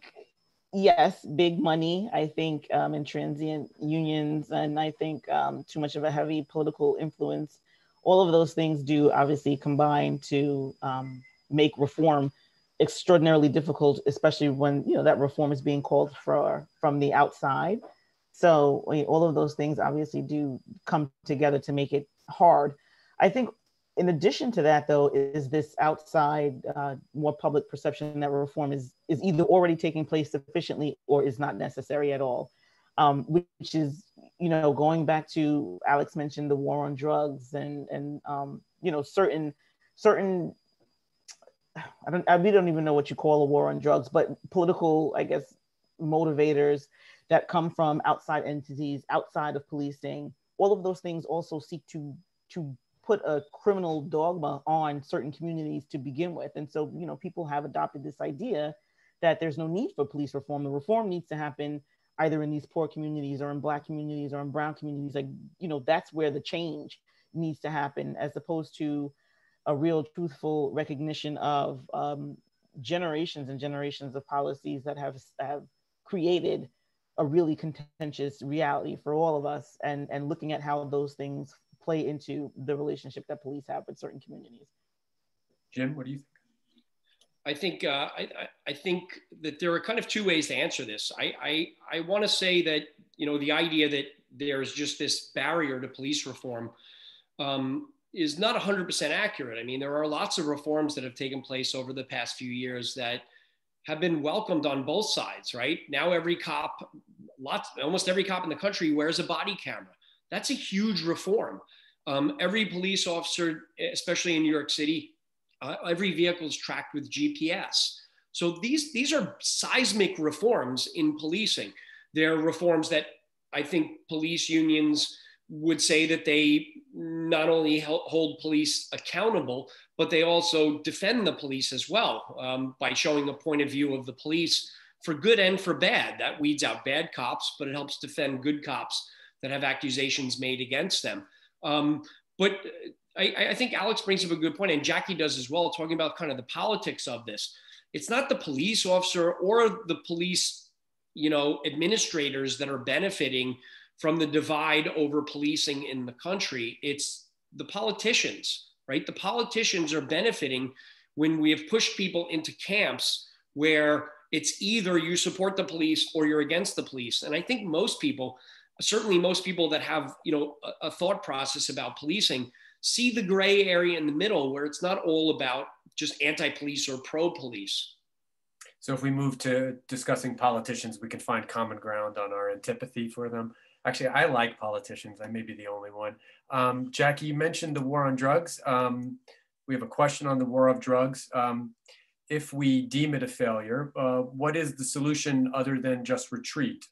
yes, big money. I think intransient unions, and I think too much of a heavy political influence. All of those things do obviously combine to make reform extraordinarily difficult, especially when that reform is being called for from the outside. So all of those things obviously do come together to make it hard. I think in addition to that, though, is this outside, more public perception that reform is either already taking place sufficiently or is not necessary at all, which is, going back to Alex mentioned the war on drugs and certain we don't even know what you call a war on drugs, but political, I guess, motivators that come from outside entities, outside of policing. All of those things also seek to put a criminal dogma on certain communities to begin with. And so, people have adopted this idea that there's no need for police reform. The reform needs to happen either in these poor communities or in Black communities or in brown communities. That's where the change needs to happen, as opposed to a real truthful recognition of generations and generations of policies that have created a really contentious reality for all of us, and looking at how those things play into the relationship that police have with certain communities. Jim, what do you think? I think that there are kind of two ways to answer this. I want to say that the idea that there's just this barrier to police reform is not 100% accurate. I mean, there are lots of reforms that have taken place over the past few years that have been welcomed on both sides, right? Now almost every cop in the country wears a body camera. That's a huge reform. Every police officer, especially in New York City, every vehicle is tracked with GPS. So these are seismic reforms in policing. They're reforms that I think police unions would say that they not only hold police accountable, but they also defend the police as well by showing a point of view of the police for good and for bad. That weeds out bad cops, but it helps defend good cops that have accusations made against them. But I think Alex brings up a good point, and Jackie does as well, talking about kind of the politics of this. It's not the police officer or the police, administrators that are benefiting from the divide over policing in the country. It's the politicians, right? The politicians are benefiting when we have pushed people into camps where it's either you support the police or you're against the police. And I think most people, certainly most people that have, a thought process about policing, see the gray area in the middle where it's not all about just anti-police or pro-police. So if we move to discussing politicians, we can find common ground on our antipathy for them. Actually, I like politicians. I may be the only one. Jackie, you mentioned the war on drugs. We have a question on the war on drugs. If we deem it a failure, what is the solution other than just retreat?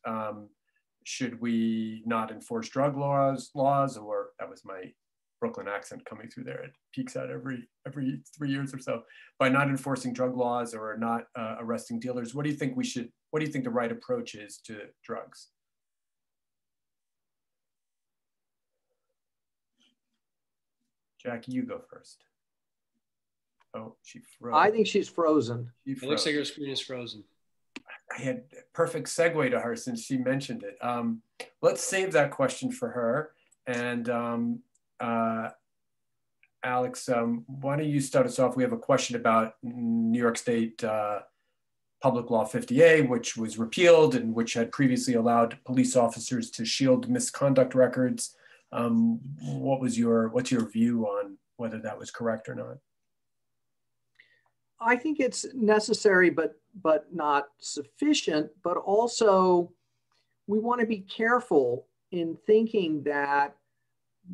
Should we not enforce drug laws, or that was my Brooklyn accent coming through there. It peaks out every 3 years or so. By not enforcing drug laws or not arresting dealers, what do you think the right approach is to drugs? Jackie, you go first. Oh, she froze. I think she's frozen. It looks like her screen is frozen. I had a perfect segue to her since she mentioned it. Let's save that question for her. And Alex, why don't you start us off? We have a question about New York State Public Law 50A, which was repealed and which had previously allowed police officers to shield misconduct records. What's your view on whether that was correct or not? I think it's necessary, but not sufficient. But also, we want to be careful in thinking that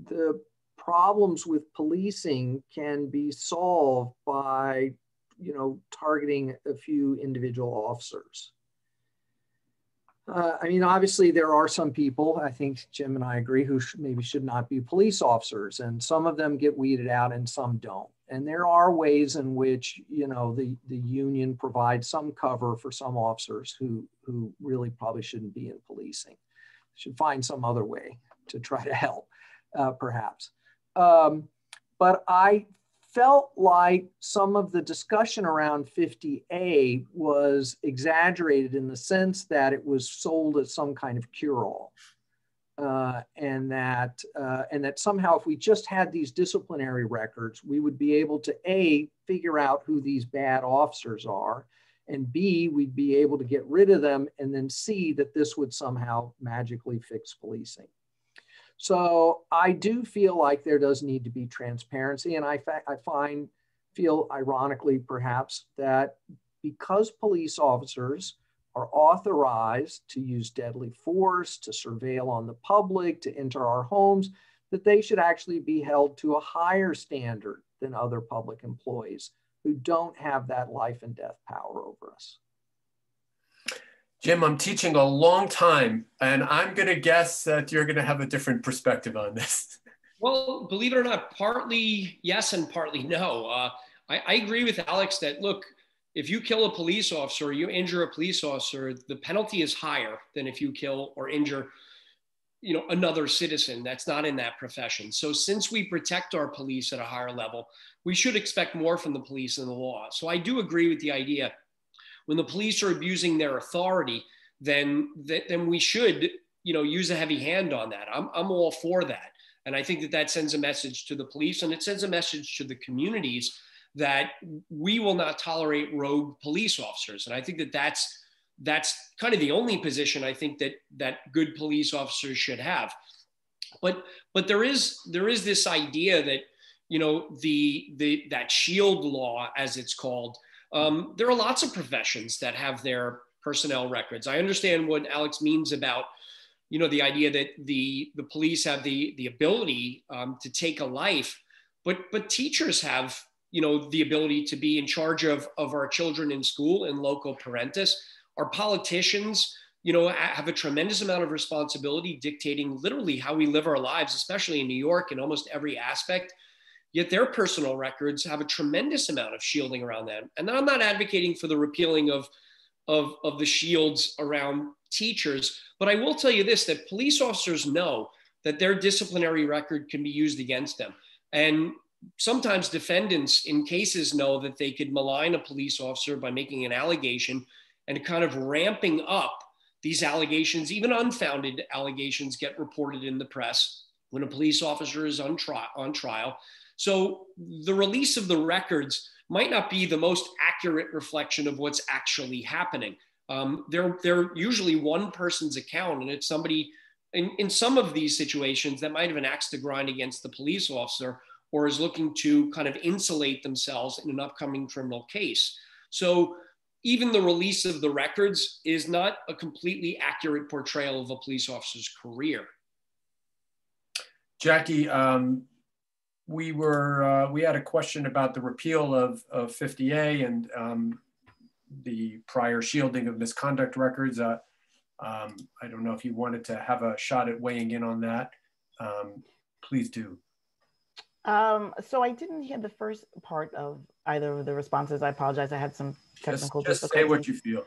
the problems with policing can be solved by, targeting a few individual officers. I mean, obviously, there are some people, I think Jim and I agree, who maybe should not be police officers, and some of them get weeded out and some don't. And there are ways in which, the union provides some cover for some officers who really probably shouldn't be in policing. Should find some other way to try to help, perhaps. But I felt like some of the discussion around 50A was exaggerated in the sense that it was sold as some kind of cure-all. And that somehow if we just had these disciplinary records, we would be able to A, figure out who these bad officers are, and B, we'd be able to get rid of them, and then C, that this would somehow magically fix policing. So I do feel like there does need to be transparency, and I feel ironically perhaps that because police officers are authorized to use deadly force, to surveil on the public, to enter our homes, that they should actually be held to a higher standard than other public employees who don't have that life and death power over us. Jim, I'm teaching a long time, and I'm going to guess that you're going to have a different perspective on this. Well, believe it or not, partly yes and partly no. I agree with Alex that, look, if you kill a police officer, or you injure a police officer, the penalty is higher than if you kill or injure, another citizen that's not in that profession. So since we protect our police at a higher level, we should expect more from the police and the law. So I do agree with the idea. When the police are abusing their authority, then we should, use a heavy hand on that. I'm all for that. And I think that sends a message to the police, and it sends a message to the communities that we will not tolerate rogue police officers. And I think that that's kind of the only position I think that good police officers should have. But there is this idea that, that shield law, as it's called, there are lots of professions that have their personnel records. I understand what Alex means about, the idea that the police have the ability to take a life, but teachers have, the ability to be in charge of our children in school and local parentis. Our politicians, have a tremendous amount of responsibility dictating literally how we live our lives, especially in New York in almost every aspect. Yet their personal records have a tremendous amount of shielding around them. And I'm not advocating for the repealing of the shields around teachers, but I will tell you this, that police officers know that their disciplinary record can be used against them. And sometimes defendants in cases know that they could malign a police officer by making an allegation and kind of ramping up these allegations. Even unfounded allegations get reported in the press when a police officer is on trial. So the release of the records might not be the most accurate reflection of what's actually happening. They're usually one person's account, and it's somebody in some of these situations that might have an axe to grind against the police officer or is looking to kind of insulate themselves in an upcoming criminal case. So even the release of the records is not a completely accurate portrayal of a police officer's career. Jackie, we had a question about the repeal of 50A and the prior shielding of misconduct records. I don't know if you wanted to have a shot at weighing in on that. Please do. So I didn't hear the first part of either of the responses. I apologize. I had some technical just difficulties. Say what you feel.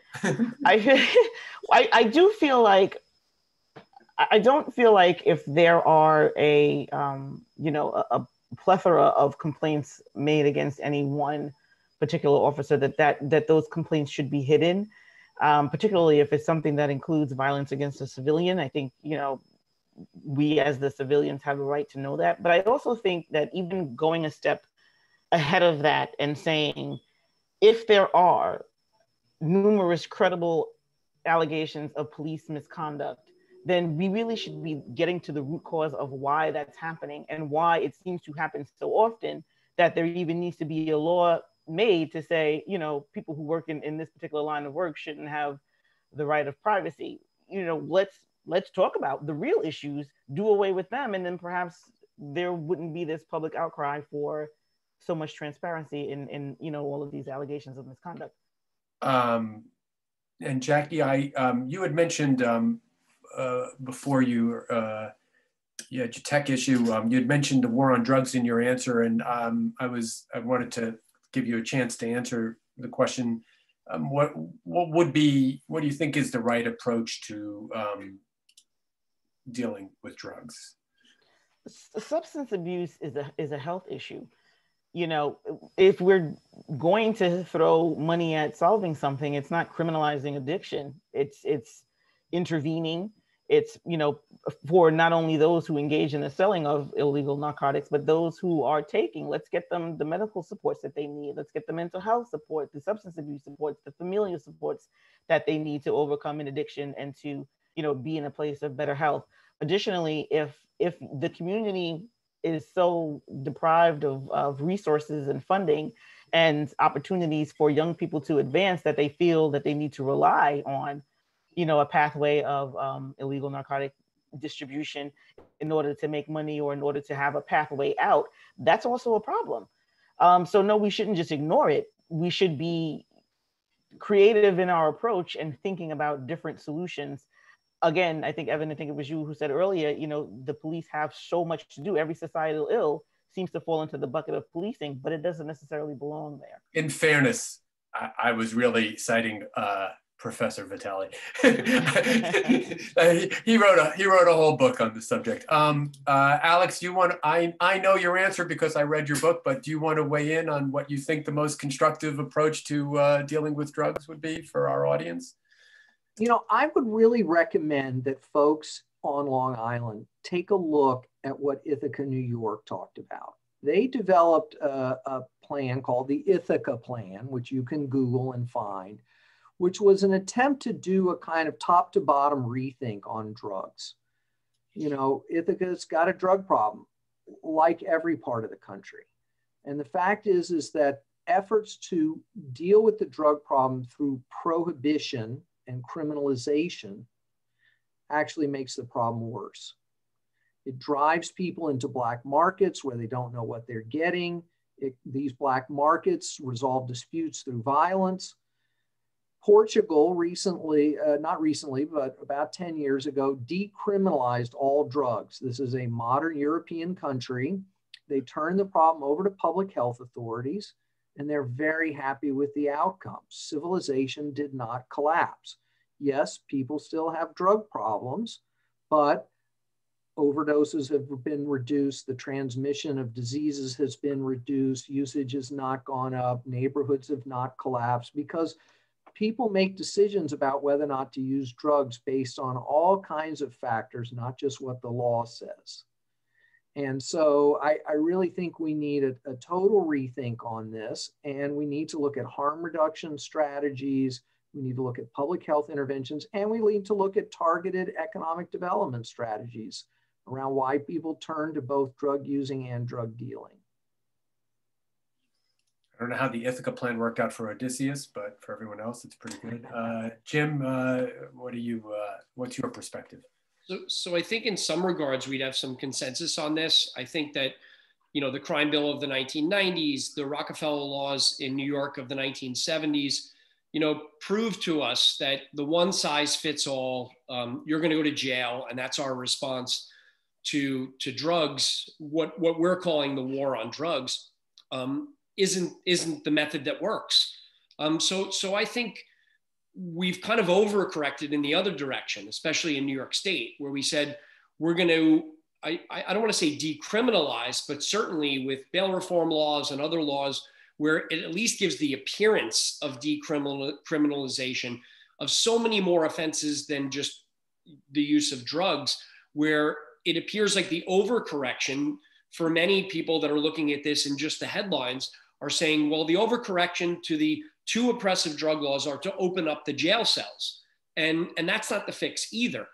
I do feel like, I don't feel like if there are a plethora of complaints made against any one particular officer that those complaints should be hidden, particularly if it's something that includes violence against a civilian. I think, we as the civilians have a right to know that. But I also think that even going a step ahead of that and saying, if there are numerous credible allegations of police misconduct, then we really should be getting to the root cause of why that's happening and why it seems to happen so often that there even needs to be a law made to say, people who work in this particular line of work shouldn't have the right of privacy. Let's talk about the real issues, do away with them, and then perhaps there wouldn't be this public outcry for so much transparency in all of these allegations of misconduct. And Jackie, you had mentioned before your tech issue, you had mentioned the war on drugs in your answer, and I wanted to give you a chance to answer the question. What do you think is the right approach to dealing with drugs? Substance abuse is a health issue. If we're going to throw money at solving something, it's not criminalizing addiction. It's intervening. It's, for not only those who engage in the selling of illegal narcotics, but those who are taking. Let's get them the medical supports that they need. Let's get the mental health support, the substance abuse supports, the familial supports that they need to overcome an addiction and to, be in a place of better health. Additionally, if the community is so deprived of resources and funding and opportunities for young people to advance that they feel that they need to rely on, a pathway of illegal narcotic distribution in order to make money or in order to have a pathway out, that's also a problem. So no, we shouldn't just ignore it. We should be creative in our approach and thinking about different solutions. Again, I think it was you who said earlier, the police have so much to do. Every societal ill seems to fall into the bucket of policing, but it doesn't necessarily belong there. In fairness, I was really citing Professor Vitale. he wrote a whole book on the subject. Alex, I know your answer because I read your book, but do you want to weigh in on what you think the most constructive approach to dealing with drugs would be for our audience? I would really recommend that folks on Long Island take a look at what Ithaca, New York talked about. They developed a plan called the Ithaca Plan, which you can Google and find, which was an attempt to do a kind of top to bottom rethink on drugs. Ithaca's got a drug problem, like every part of the country. And the fact is that efforts to deal with the drug problem through prohibition and criminalization actually makes the problem worse. It drives people into black markets where they don't know what they're getting. These black markets resolve disputes through violence. Portugal not recently, but about 10 years ago, decriminalized all drugs. This is a modern European country. They turned the problem over to public health authorities, and they're very happy with the outcomes. Civilization did not collapse. Yes, people still have drug problems, but overdoses have been reduced. The transmission of diseases has been reduced. Usage has not gone up. Neighborhoods have not collapsed because people make decisions about whether or not to use drugs based on all kinds of factors, not just what the law says. And so I really think we need a total rethink on this, and we need to look at harm reduction strategies. We need to look at public health interventions, and we need to look at targeted economic development strategies around why people turn to both drug using and drug dealing. I don't know how the Ithaca plan worked out for Odysseus, but for everyone else, it's pretty good. Jim, what's your perspective? So I think in some regards, we'd have some consensus on this. I think that, you know, the crime bill of the 1990s, the Rockefeller laws in New York of the 1970s, you know, proved to us that the one size fits all, you're going to go to jail, and that's our response to drugs. What we're calling the war on drugs isn't the method that works. So I think we've kind of overcorrected in the other direction, especially in New York State, where we said we're going to, I don't want to say decriminalize, but certainly with bail reform laws and other laws where it at least gives the appearance of decriminalization of so many more offenses than just the use of drugs, where it appears like the overcorrection for many people that are looking at this in just the headlines are saying, well, the overcorrection to the two oppressive drug laws are to open up the jail cells. And that's not the fix either.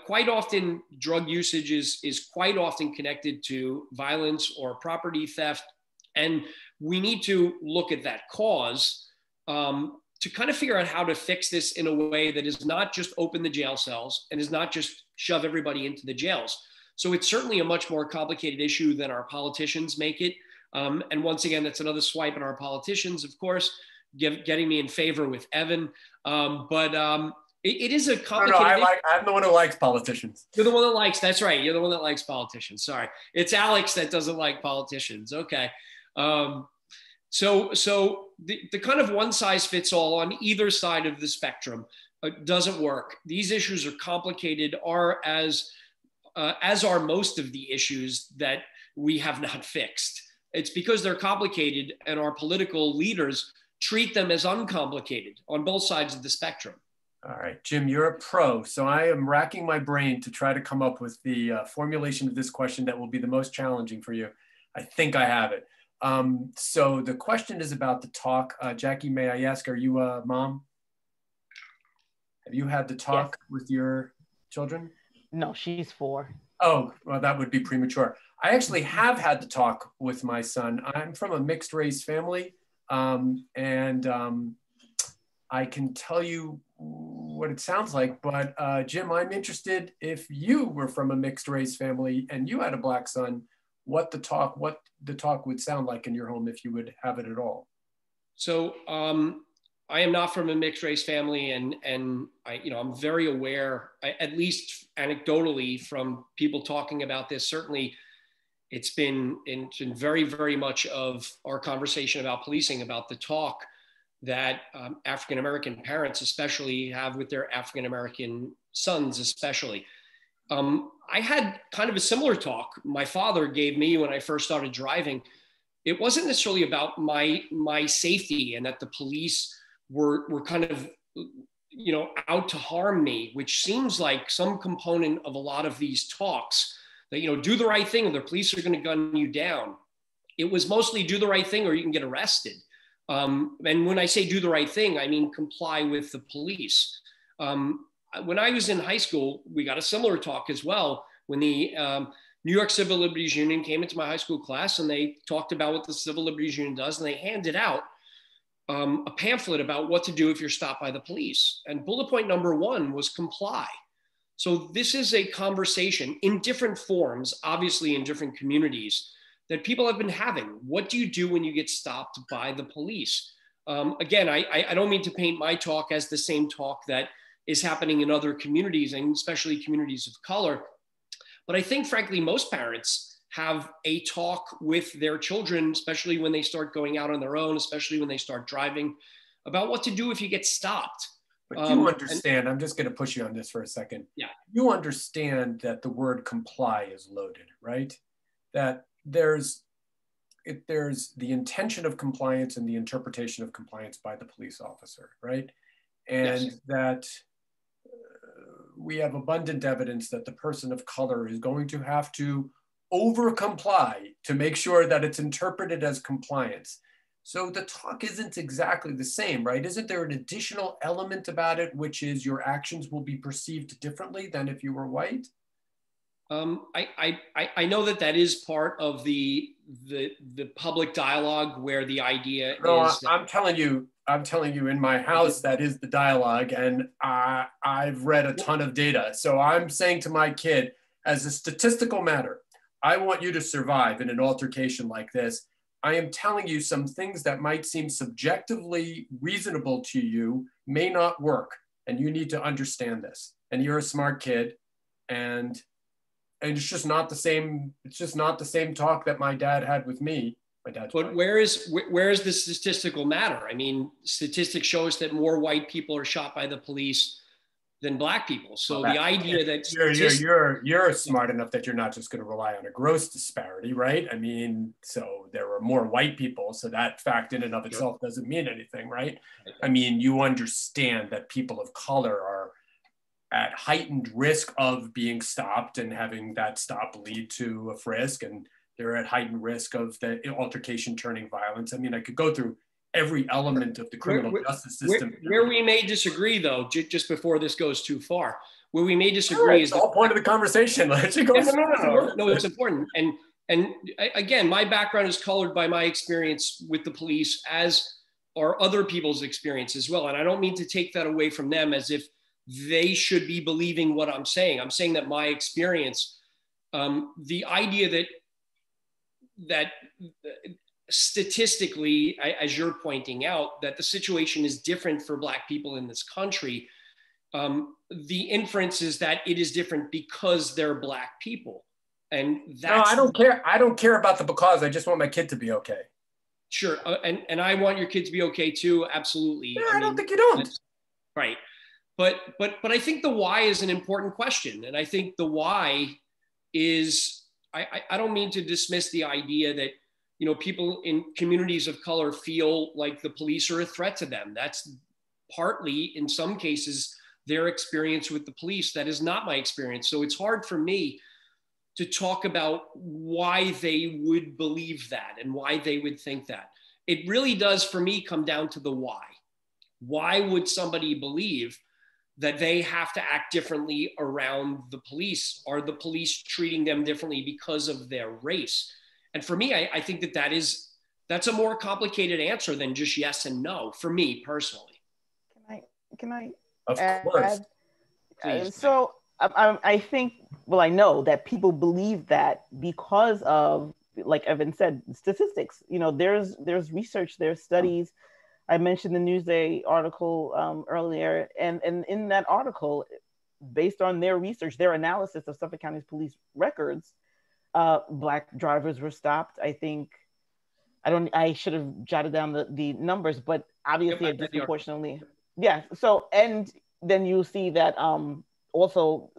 Quite often, drug usage is quite often connected to violence or property theft. And we need to look at that cause to kind of figure out how to fix this in a way that is not just open the jail cells and is not just shove everybody into the jails. So it's certainly a much more complicated issue than our politicians make it. And once again, that's another swipe at our politicians, of course, getting me in favor with Evan. It is a complicated. No, I'm the one who likes politicians. You're the one that likes, that's right. You're the one that likes politicians. Sorry. It's Alex that doesn't like politicians. Okay. So the kind of one size fits all on either side of the spectrum doesn't work. These issues are complicated, as are most of the issues that we have not fixed. It's because they're complicated and our political leaders treat them as uncomplicated on both sides of the spectrum. All right, Jim, you're a pro. So I am racking my brain to try to come up with the formulation of this question that will be the most challenging for you. I think I have it. So the question is about the talk. Jackie, may I ask, are you a mom? Have you had the talk with your children? No, she's 4. Oh, well, that would be premature. I actually have had the talk with my son. I'm from a mixed race family. I can tell you what it sounds like, but Jim, I'm interested, if you were from a mixed race family and you had a Black son, what the talk would sound like in your home, if you would have it at all. So I am not from a mixed race family, and I'm very aware, at least anecdotally, from people talking about this. Certainly, it's been very, very much of our conversation about policing, about the talk that African-American parents especially have with their African-American sons especially. I had kind of a similar talk my father gave me when I first started driving. It wasn't necessarily about my safety and that the police were kind of, out to harm me, which seems like some component of a lot of these talks that, do the right thing or the police are going to gun you down. It was mostly do the right thing or you can get arrested. And when I say do the right thing, I mean comply with the police. When I was in high school, we got a similar talk as well when the New York Civil Liberties Union came into my high school class and they talked about what the Civil Liberties Union does, and they handed out a pamphlet about what to do if you're stopped by the police. And bullet point number 1 was comply. So this is a conversation in different forms, obviously in different communities, that people have been having. What do you do when you get stopped by the police? Again, I don't mean to paint my talk as the same talk that is happening in other communities, and especially communities of color. But I think, frankly, most parents have a talk with their children, especially when they start going out on their own, especially when they start driving, about what to do if you get stopped. But you understand, I'm just going to push you on this for a second. Yeah. You understand that the word comply is loaded, right? That there's the intention of compliance and the interpretation of compliance by the police officer, right? And yes. That we have abundant evidence that the person of color is going to have to over comply to make sure that it's interpreted as compliance. So the talk isn't exactly the same, right? Isn't there an additional element about it, which is your actions will be perceived differently than if you were white? I know that is part of the public dialogue where the idea is. I'm telling you, in my house, that is the dialogue, and I've read a ton of data. So I'm saying to my kid, as a statistical matter, I want you to survive in an altercation like this. I am telling you some things that might seem subjectively reasonable to you may not work, and you need to understand this. And you're a smart kid, and it's just not the same. It's just not the same talk that my dad had with me. My dad's but where is the statistical matter? I mean, statistics show us that more white people are shot by the police than Black people. So the idea that you're smart enough that you're not just going to rely on a gross disparity, right? I mean, so there are more white people, so that fact in and of itself doesn't mean anything, right? I mean, you understand that people of color are at heightened risk of being stopped and having that stop lead to a frisk, and they're at heightened risk of the altercation turning violence. I mean, I could go through every element of the criminal justice system. Where we may disagree, though, just before this goes too far, where we may disagree is the whole point of the conversation. No, it's important. And again, my background is colored by my experience with the police, as are other people's experience as well. And I don't mean to take that away from them as if they should be believing what I'm saying. I'm saying that my experience, the idea that statistically, as you're pointing out, that the situation is different for Black people in this country, the inference is that it is different because they're Black people. And that's— No, I don't care. I don't care about the because. I just want my kid to be okay. Sure. And I want your kid to be okay too. Absolutely. No, I don't think you don't. Right. But I think the why is an important question. And I think the why is, I don't mean to dismiss the idea that, you know, people in communities of color feel like the police are a threat to them. That's partly, in some cases, their experience with the police. That is not my experience. So it's hard for me to talk about why they would believe that and why they would think that. It really does, for me, come down to the why. Why would somebody believe that they have to act differently around the police? Are the police treating them differently because of their race? And for me, I think that's a more complicated answer than just yes and no, for me personally. Can I Of course. So I think, well, I know that people believe that because of, like Evan said, statistics. You know, there's research, there's studies. I mentioned the Newsday article earlier, and in that article, based on their research, their analysis of Suffolk County's police records, Black drivers were stopped. I think, I should have jotted down the numbers, but obviously it disproportionately. Yeah. So, and then you see that also,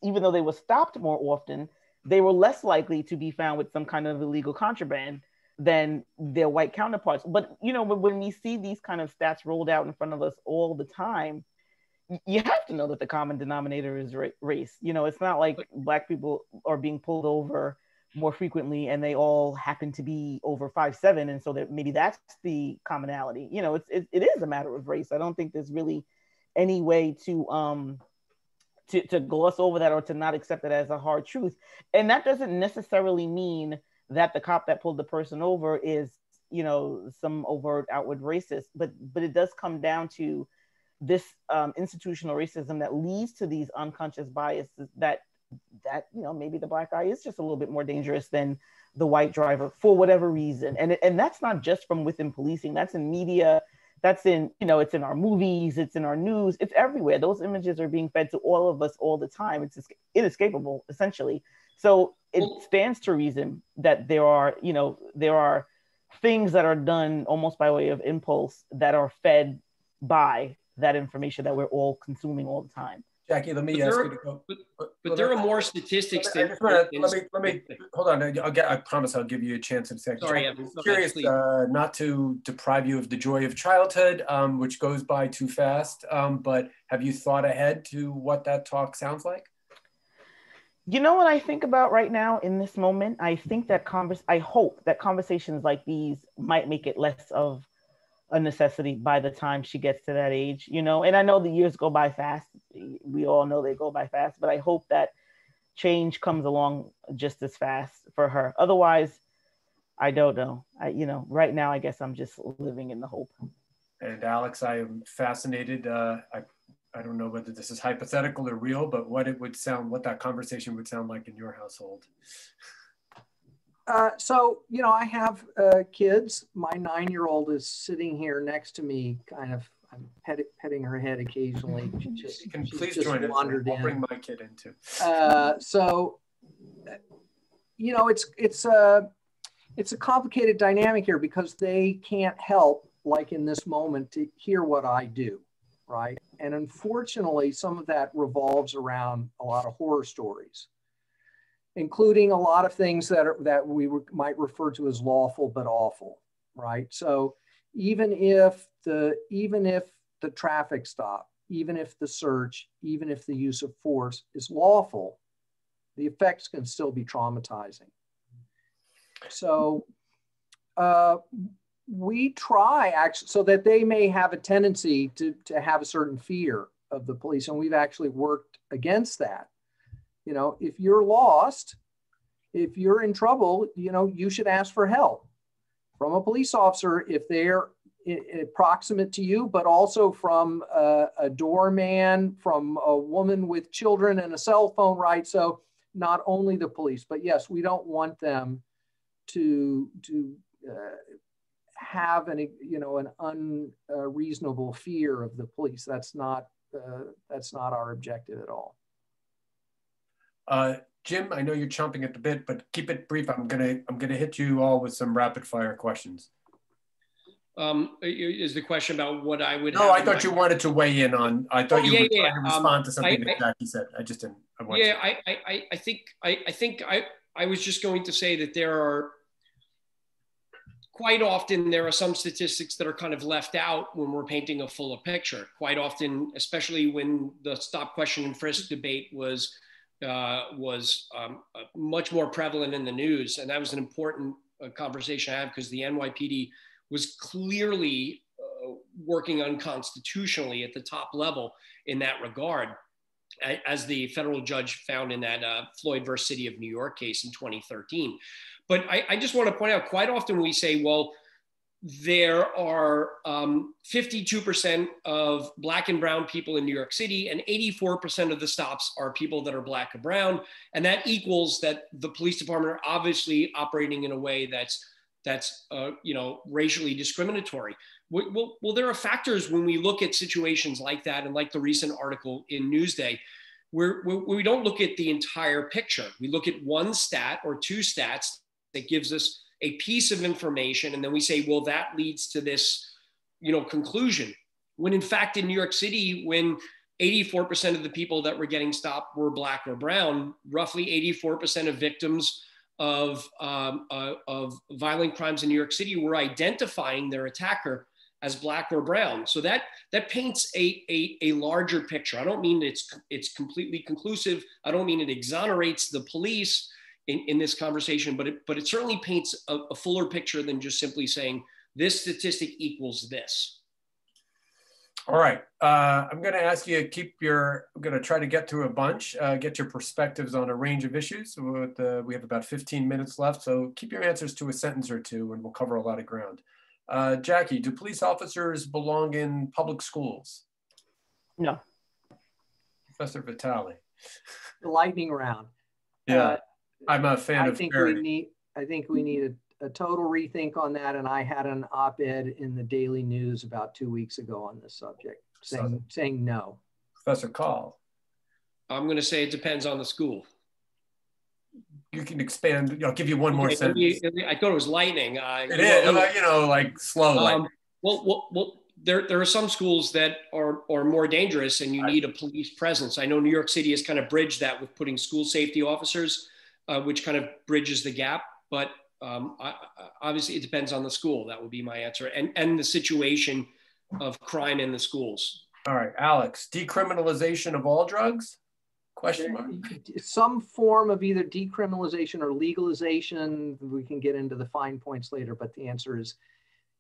even though they were stopped more often, they were less likely to be found with some kind of illegal contraband than their white counterparts. But, you know, when we see these kind of stats rolled out in front of us all the time, you have to know that the common denominator is race. You know, it's not like Black people are being pulled over more frequently and they all happen to be over 5'7", and so that maybe that's the commonality. You know, it is a matter of race. I don't think there's really any way to gloss over that or to not accept it as a hard truth. And that doesn't necessarily mean that the cop that pulled the person over is, you know, some overt outward racist, but it does come down to this institutional racism that leads to these unconscious biases that, you know, maybe the Black guy is just a little bit more dangerous than the white driver for whatever reason. And that's not just from within policing, that's in media, that's in, you know, it's in our movies, it's in our news, it's everywhere. Those images are being fed to all of us all the time. It's just inescapable, essentially. So it stands to reason that there are things that are done almost by way of impulse that are fed by that information that we're all consuming all the time. Jackie, let me ask you to go. But there are more statistics. Let me hold on. I promise I'll give you a chance in a second. Sorry, I'm curious not to deprive you of the joy of childhood, which goes by too fast. But have you thought ahead to what that talk sounds like? You know what I think about right now in this moment? I think that I hope that conversations like these might make it less of a necessity by the time she gets to that age, you know? And I know the years go by fast. We all know they go by fast, but I hope that change comes along just as fast for her. Otherwise, I don't know. Right now, I guess I'm just living in the hope. And Alex, I am fascinated. I don't know whether this is hypothetical or real, but what that conversation would sound like in your household. So, I have kids. My 9-year-old is sitting here next to me, kind of. I'm petting her head occasionally. She can please just join us. wandered I'll in. bring my kid in too. So, it's a complicated dynamic here because they can't help, like in this moment, to hear what I do, right? And unfortunately, some of that revolves around a lot of horror stories, including a lot of things that we might refer to as lawful but awful, right? So even if the traffic stop, even if the search, even if the use of force is lawful, the effects can still be traumatizing. So we try actually so that they may have a tendency to have a certain fear of the police, and we've actually worked against that. If you're lost, if you're in trouble, you should ask for help from a police officer if they're proximate to you, but also from a doorman, from a woman with children and a cell phone, right? So not only the police, but yes, we don't want them to have an unreasonable fear of the police. That's not our objective at all. Jim, I know you're chomping at the bit, but keep it brief. I'm gonna hit you all with some rapid fire questions. Is the question about what I would? No, I thought you wanted to weigh in on. I thought you were trying to respond to something that Jackie said. I just didn't. I think I was just going to say that quite often there are some statistics that are kind of left out when we're painting a fuller picture. Quite often, especially when the stop, question, and frisk debate was much more prevalent in the news, and that was an important conversation I had because the NYPD was clearly working unconstitutionally at the top level in that regard, as the federal judge found in that Floyd versus City of New York case in 2013. But I just want to point out, quite often we say, well, there are 52% of Black and brown people in New York City, and 84% of the stops are people that are Black or brown. And that equals that the police department are obviously operating in a way that's racially discriminatory. Well, there are factors when we look at situations like that, and like the recent article in Newsday, where we don't look at the entire picture. We look at one stat or two stats that gives us a piece of information, and then we say, well, that leads to this, conclusion. When in fact, in New York City, when 84% of the people that were getting stopped were Black or brown, roughly 84% of victims of violent crimes in New York City were identifying their attacker as Black or brown. So that paints a larger picture. I don't mean it's completely conclusive. I don't mean it exonerates the police in this conversation, but it certainly paints a fuller picture than just simply saying this statistic equals this. All right, I'm going to ask you I'm going to try to get through a bunch, get your perspectives on a range of issues. We have about 15 minutes left, so keep your answers to a sentence or two and we'll cover a lot of ground. Jackie, do police officers belong in public schools? No. Professor Vitale. The lightning round. Yeah, I'm a fan of parody. I think we need a total rethink on that. And I had an op-ed in the Daily News about 2 weeks ago on this subject, saying no. Professor Coll. I'm going to say it depends on the school. You can expand. I'll give you one more sentence. I thought it was lightning. It is, like slow lightning. Well, there are some schools that are more dangerous, and you need a police presence. I know New York City has kind of bridged that with putting school safety officers, which kind of bridges the gap. But obviously, it depends on the school. That would be my answer, and the situation of crime in the schools. All right, Alex, decriminalization of all drugs? Question mark? Some form of either decriminalization or legalization. We can get into the fine points later, but the answer is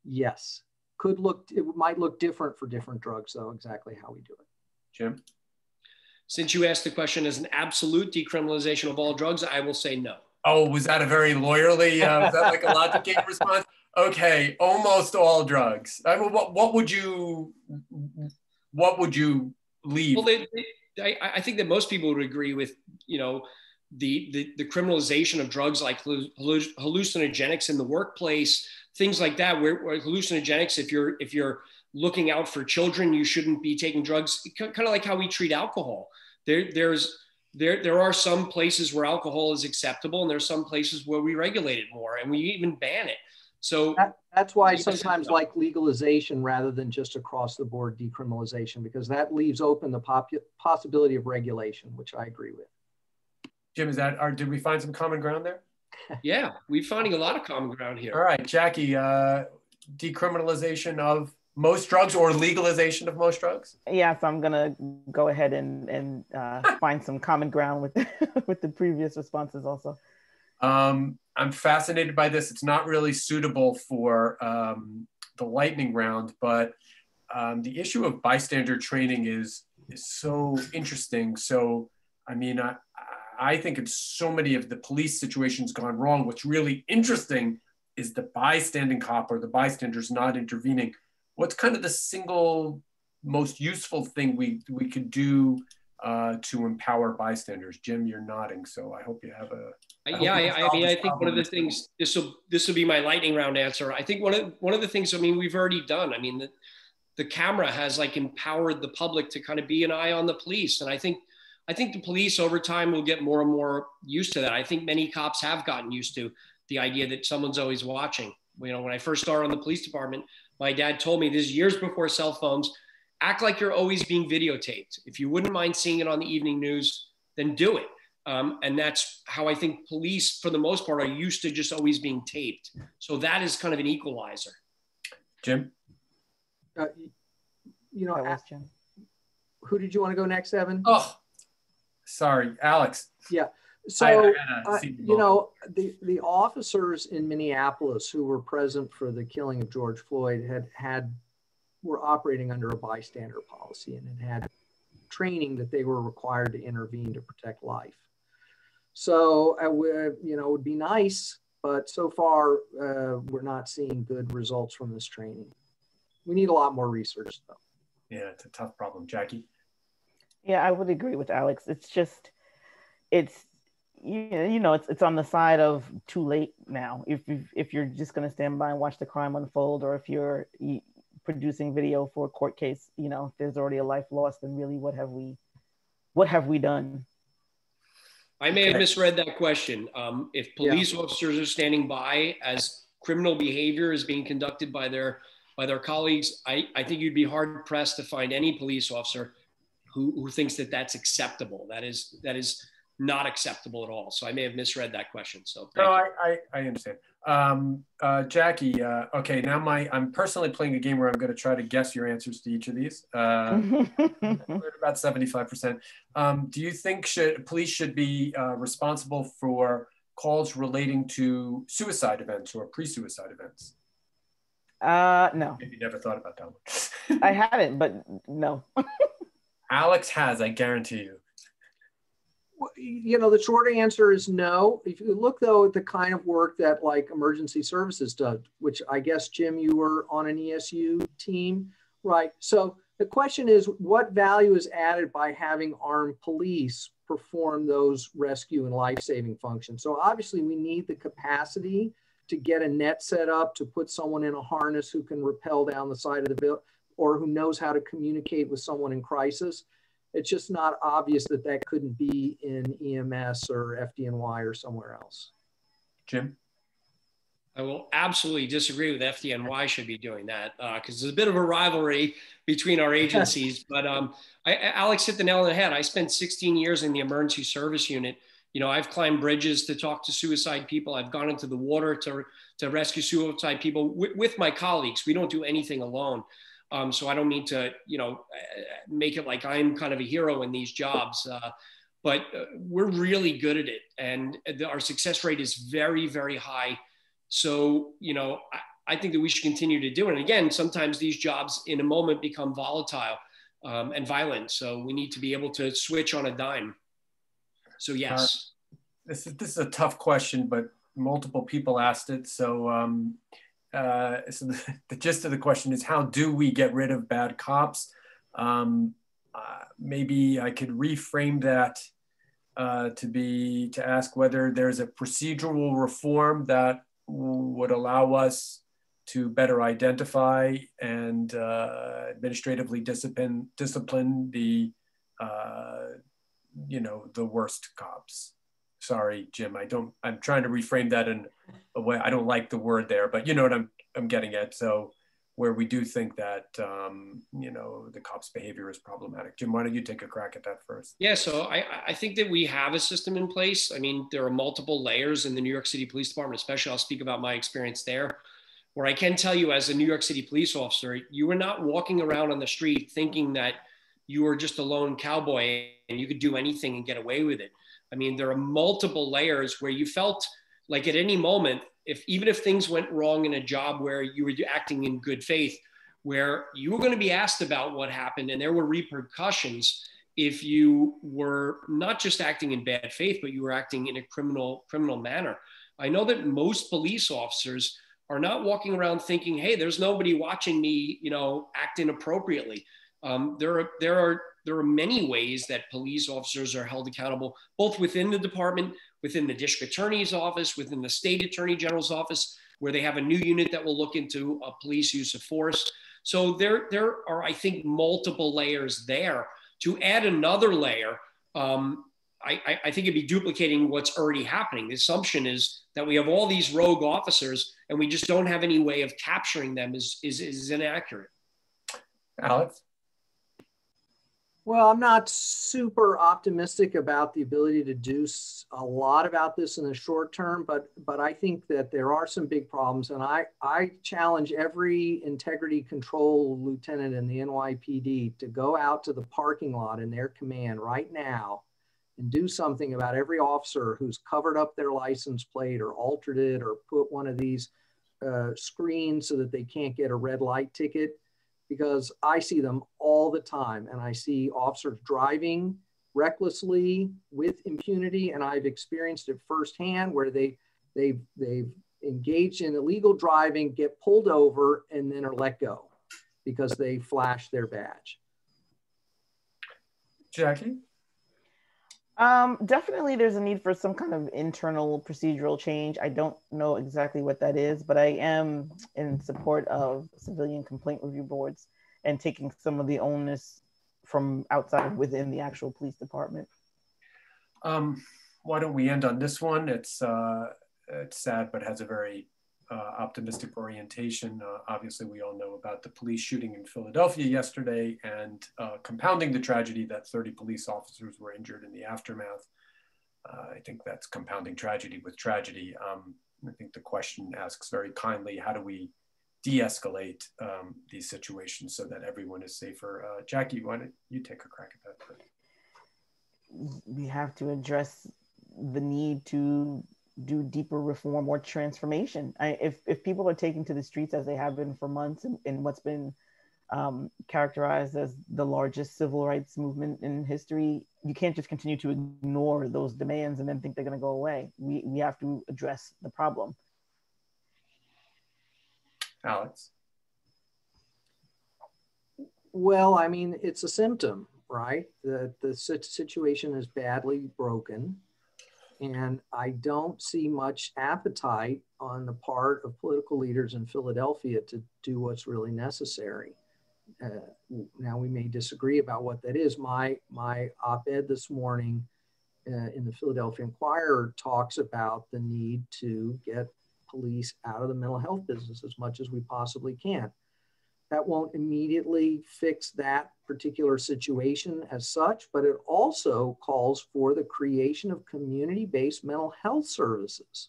yes. It might look different for different drugs, though, exactly how we do it. Jim? since you asked the question as an absolute decriminalization of all drugs, I will say no. Oh, was that a very lawyerly, was that like a logic game response? Okay, almost all drugs. I mean, what would you leave? Well, I think that most people would agree with, you know, the criminalization of drugs like hallucinogenics in the workplace, things like that, where hallucinogenics, if you're looking out for children, you shouldn't be taking drugs, kind of like how we treat alcohol. There are some places where alcohol is acceptable, and there's some places where we regulate it more, and we even ban it. So that's why sometimes like legalization rather than just across the board decriminalization, because that leaves open the possibility of regulation, which I agree with. Jim, did we find some common ground there? Yeah, we're finding a lot of common ground here. All right, Jackie, decriminalization of most drugs or legalization of most drugs? Yeah, so I'm gonna go ahead and find some common ground with with the previous responses also. I'm fascinated by this. It's not really suitable for the lightning round, but the issue of bystander training is so interesting. So, I mean, I think in so many of the police situations gone wrong, what's really interesting is the bystanding cop or the bystanders not intervening. What's kind of the single most useful thing we could do to empower bystanders? Jim, you're nodding, so I hope you have a. I think one of the things, this will be my lightning round answer. I think one of the things, I mean, we've already done. I mean, the camera has like empowered the public to kind of be an eye on the police, and I think the police over time will get more and more used to that. I think many cops have gotten used to the idea that someone's always watching. You know, when I first started on the police department, my dad told me this years before cell phones, act like you're always being videotaped. If you wouldn't mind seeing it on the evening news, then do it. And that's how I think police, for the most part, are used to just always being taped. So that is kind of an equalizer. Jim? You know, who did you want to go next, Evan? Oh, sorry, Alex. Yeah. So, you know, the officers in Minneapolis who were present for the killing of George Floyd were operating under a bystander policy and had training that they were required to intervene to protect life. So, you know, it would be nice, but so far we're not seeing good results from this training. We need a lot more research, though. Yeah, it's a tough problem. Jackie? Yeah, I would agree with Alex. It's just, it's on the side of too late now. If you're just going to stand by and watch the crime unfold, or if you're producing video for a court case, you know, there's already a life lost, then really what have we done? I may have misread that question. If police officers are standing by as criminal behavior is being conducted by their colleagues, I think you'd be hard pressed to find any police officer who thinks that that's acceptable. That is not acceptable at all. So I may have misread that question. So I understand. Jackie, okay, now I'm personally playing a game where I'm going to try to guess your answers to each of these. We're at about 75%. Do you think police should be responsible for calls relating to suicide events or pre-suicide events? No. Maybe you never thought about that one. I haven't, but no. Alex has, I guarantee you. You know, the short answer is no. If you look, though, at the kind of work that like emergency services does, which I guess, Jim, you were on an ESU team, right? So the question is, what value is added by having armed police perform those rescue and life-saving functions? So obviously we need the capacity to get a net set up, to put someone in a harness who can rappel down the side of the building, or who knows how to communicate with someone in crisis. It's just not obvious that that couldn't be in EMS or FDNY or somewhere else. Jim? I will absolutely disagree with FDNY should be doing that because there's a bit of a rivalry between our agencies. But Alex hit the nail on the head. I spent 16 years in the emergency service unit. You know, I've climbed bridges to talk to suicide people. I've gone into the water to rescue suicide people with my colleagues. We don't do anything alone. So I don't mean to, you know, make it like I'm kind of a hero in these jobs, but we're really good at it. And our success rate is very, very high. So, you know, I think that we should continue to do it. And again, sometimes these jobs in a moment become volatile. and violent. So we need to be able to switch on a dime. So yes. This is a tough question, but multiple people asked it. So, so the gist of the question is, how do we get rid of bad cops? Maybe I could reframe that to ask whether there's a procedural reform that would allow us to better identify and administratively discipline the the worst cops. Sorry, Jim, I'm trying to reframe that in a way. I don't like the word there, but you know what I'm getting at. So where we do think that, the cop's behavior is problematic. Jim, why don't you take a crack at that first? Yeah, so I think that we have a system in place. I mean, there are multiple layers in the New York City Police Department, especially I'll speak about my experience there, where I can tell you as a New York City police officer, you were not walking around on the street thinking that you were just a lone cowboy and you could do anything and get away with it. I mean, there are multiple layers where you felt like at any moment, even if things went wrong in a job where you were acting in good faith, where you were going to be asked about what happened and there were repercussions if you were not just acting in bad faith, but you were acting in a criminal manner. I know that most police officers are not walking around thinking, hey, there's nobody watching me, act inappropriately. There are many ways that police officers are held accountable, both within the department, within the district attorney's office, within the state attorney general's office, where they have a new unit that will look into police use of force. So there are, I think, multiple layers there. To add another layer, I think it'd be duplicating what's already happening. The assumption is that we have all these rogue officers and we just don't have any way of capturing them is inaccurate. Alex? Well, I'm not super optimistic about the ability to do a lot about this in the short term, but I think that there are some big problems. And I challenge every integrity control lieutenant in the NYPD to go out to the parking lot in their command right now and do something about every officer who's covered up their license plate or altered it or put one of these screens so that they can't get a red light ticket. Because I see them all the time, and I see officers driving recklessly with impunity, and I've experienced it firsthand where they've engaged in illegal driving, get pulled over, and then are let go because they flashed their badge. Jackie? Definitely there's a need for some kind of internal procedural change. I don't know exactly what that is, but I am in support of civilian complaint review boards and taking some of the onus from outside within the actual police department. Why don't we end on this one? It's sad, but has a very optimistic orientation. Obviously, we all know about the police shooting in Philadelphia yesterday and compounding the tragedy that 30 police officers were injured in the aftermath. I think that's compounding tragedy with tragedy. I think the question asks very kindly, how do we de-escalate these situations so that everyone is safer? Jackie, why don't you take a crack at that first? We have to address the need to do deeper reform or transformation. If people are taking to the streets as they have been for months in what's been characterized as the largest civil rights movement in history, you can't just continue to ignore those demands and then think they're going to go away. We have to address the problem. Alex? Well, I mean, it's a symptom, right? The situation is badly broken. And I don't see much appetite on the part of political leaders in Philadelphia to do what's really necessary. Now, we may disagree about what that is. My op-ed this morning in the Philadelphia Inquirer talks about the need to get police out of the mental health business as much as we possibly can. That won't immediately fix that particular situation as such, but it also calls for the creation of community-based mental health services.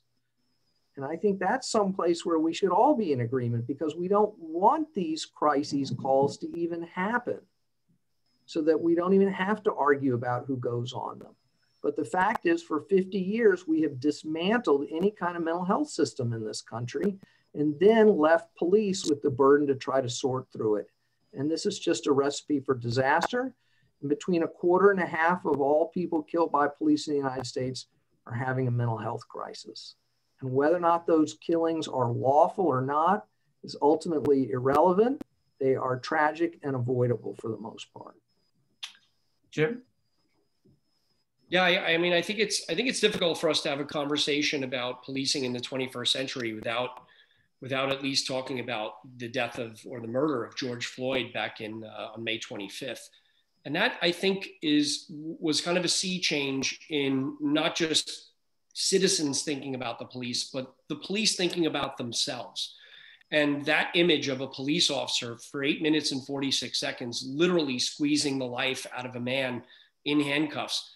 And I think that's someplace where we should all be in agreement, because we don't want these crises calls to even happen, so that we don't even have to argue about who goes on them. But the fact is, for 50 years, we have dismantled any kind of mental health system in this country and then left police with the burden to try to sort through it. And this is just a recipe for disaster. And between 1.25% of all people killed by police in the United States are having a mental health crisis. And whether or not those killings are lawful or not is ultimately irrelevant. They are tragic and avoidable for the most part. Jim? Yeah, I mean, I think it's difficult for us to have a conversation about policing in the 21st century without at least talking about the death of, or the murder of George Floyd back in on May 25th. And that, I think, was kind of a sea change in not just citizens thinking about the police, but the police thinking about themselves. And that image of a police officer for 8 minutes and 46 seconds, literally squeezing the life out of a man in handcuffs,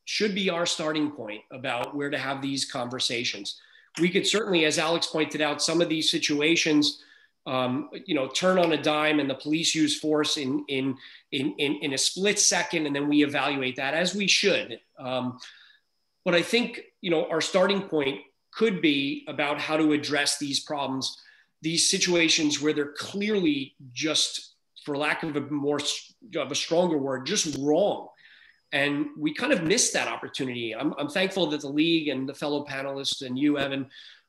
should be our starting point about where to have these conversations. We could certainly, as Alex pointed out, some of these situations, turn on a dime and the police use force in a split second, and then we evaluate that, as we should. But I think, our starting point could be about how to address these problems, these situations where they're clearly just, for lack of a stronger word, just wrong. And we kind of missed that opportunity. I'm thankful that the league and the fellow panelists and you, Evan,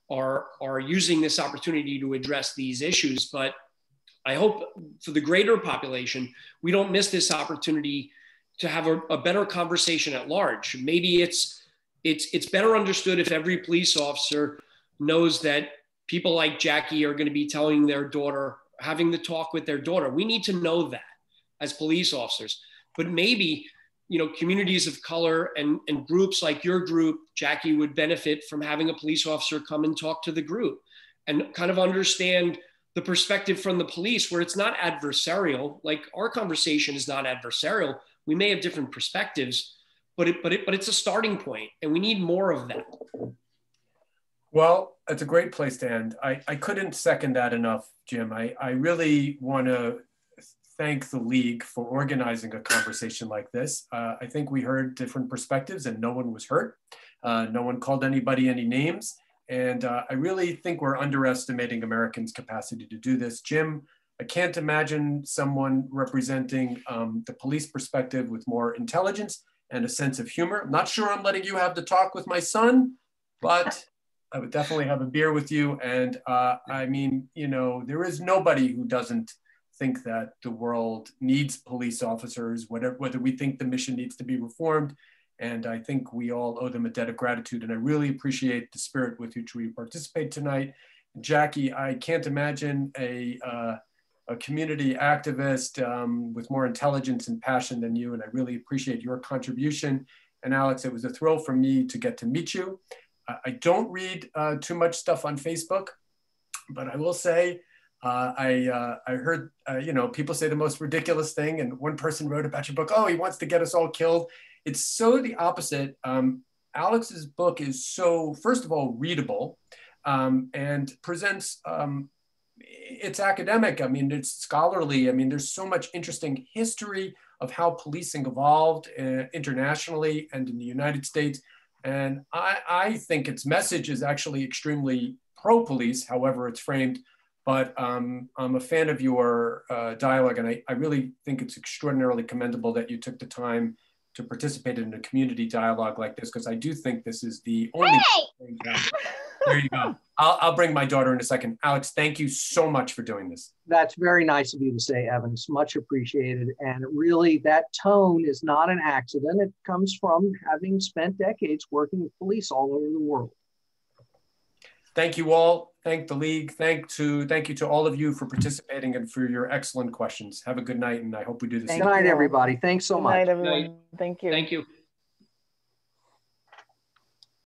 are using this opportunity to address these issues. But I hope for the greater population, we don't miss this opportunity to have a better conversation at large. Maybe it's better understood if every police officer knows that people like Jackie are going to be telling their daughter, having the talk with their daughter. We need to know that as police officers. But maybe, communities of color and groups like your group, Jackie, would benefit from having a police officer come and talk to the group and kind of understand the perspective from the police, where it's not adversarial. Like, our conversation is not adversarial. We may have different perspectives, but it's a starting point, and we need more of that. Well, it's a great place to end. I couldn't second that enough, Jim. I really want to thank the league for organizing a conversation like this. I think we heard different perspectives and no one was hurt. No one called anybody any names. And I really think we're underestimating Americans' capacity to do this. Jim, I can't imagine someone representing the police perspective with more intelligence and a sense of humor. I'm not sure I'm letting you have the talk with my son, but I would definitely have a beer with you. And I mean, there is nobody who doesn't think that the world needs police officers, whether we think the mission needs to be reformed. And I think we all owe them a debt of gratitude. And I really appreciate the spirit with which we participate tonight. Jackie, I can't imagine a community activist with more intelligence and passion than you. And I really appreciate your contribution. And Alex, it was a thrill for me to get to meet you. I don't read too much stuff on Facebook, but I will say, I heard, people say the most ridiculous thing, and one person wrote about your book, oh, he wants to get us all killed. It's so the opposite. Alex's book is so, first of all, readable and presents, it's academic. I mean, it's scholarly. I mean, there's so much interesting history of how policing evolved internationally and in the United States. And I think its message is actually extremely pro-police, however it's framed. But I'm a fan of your dialogue, and I really think it's extraordinarily commendable that you took the time to participate in a community dialogue like this, because I do think this is the only thing to happen. There you go. I'll bring my daughter in a second. Alex, thank you so much for doing this. That's very nice of you to say, Evans. Much appreciated. And really, that tone is not an accident. It comes from having spent decades working with police all over the world. Thank you all. Thank the league. Thank you to all of you for participating and for your excellent questions. Have a good night, and I hope we do this. Good night, everybody. Thanks so much. Good night, everyone. Thank you. Thank you.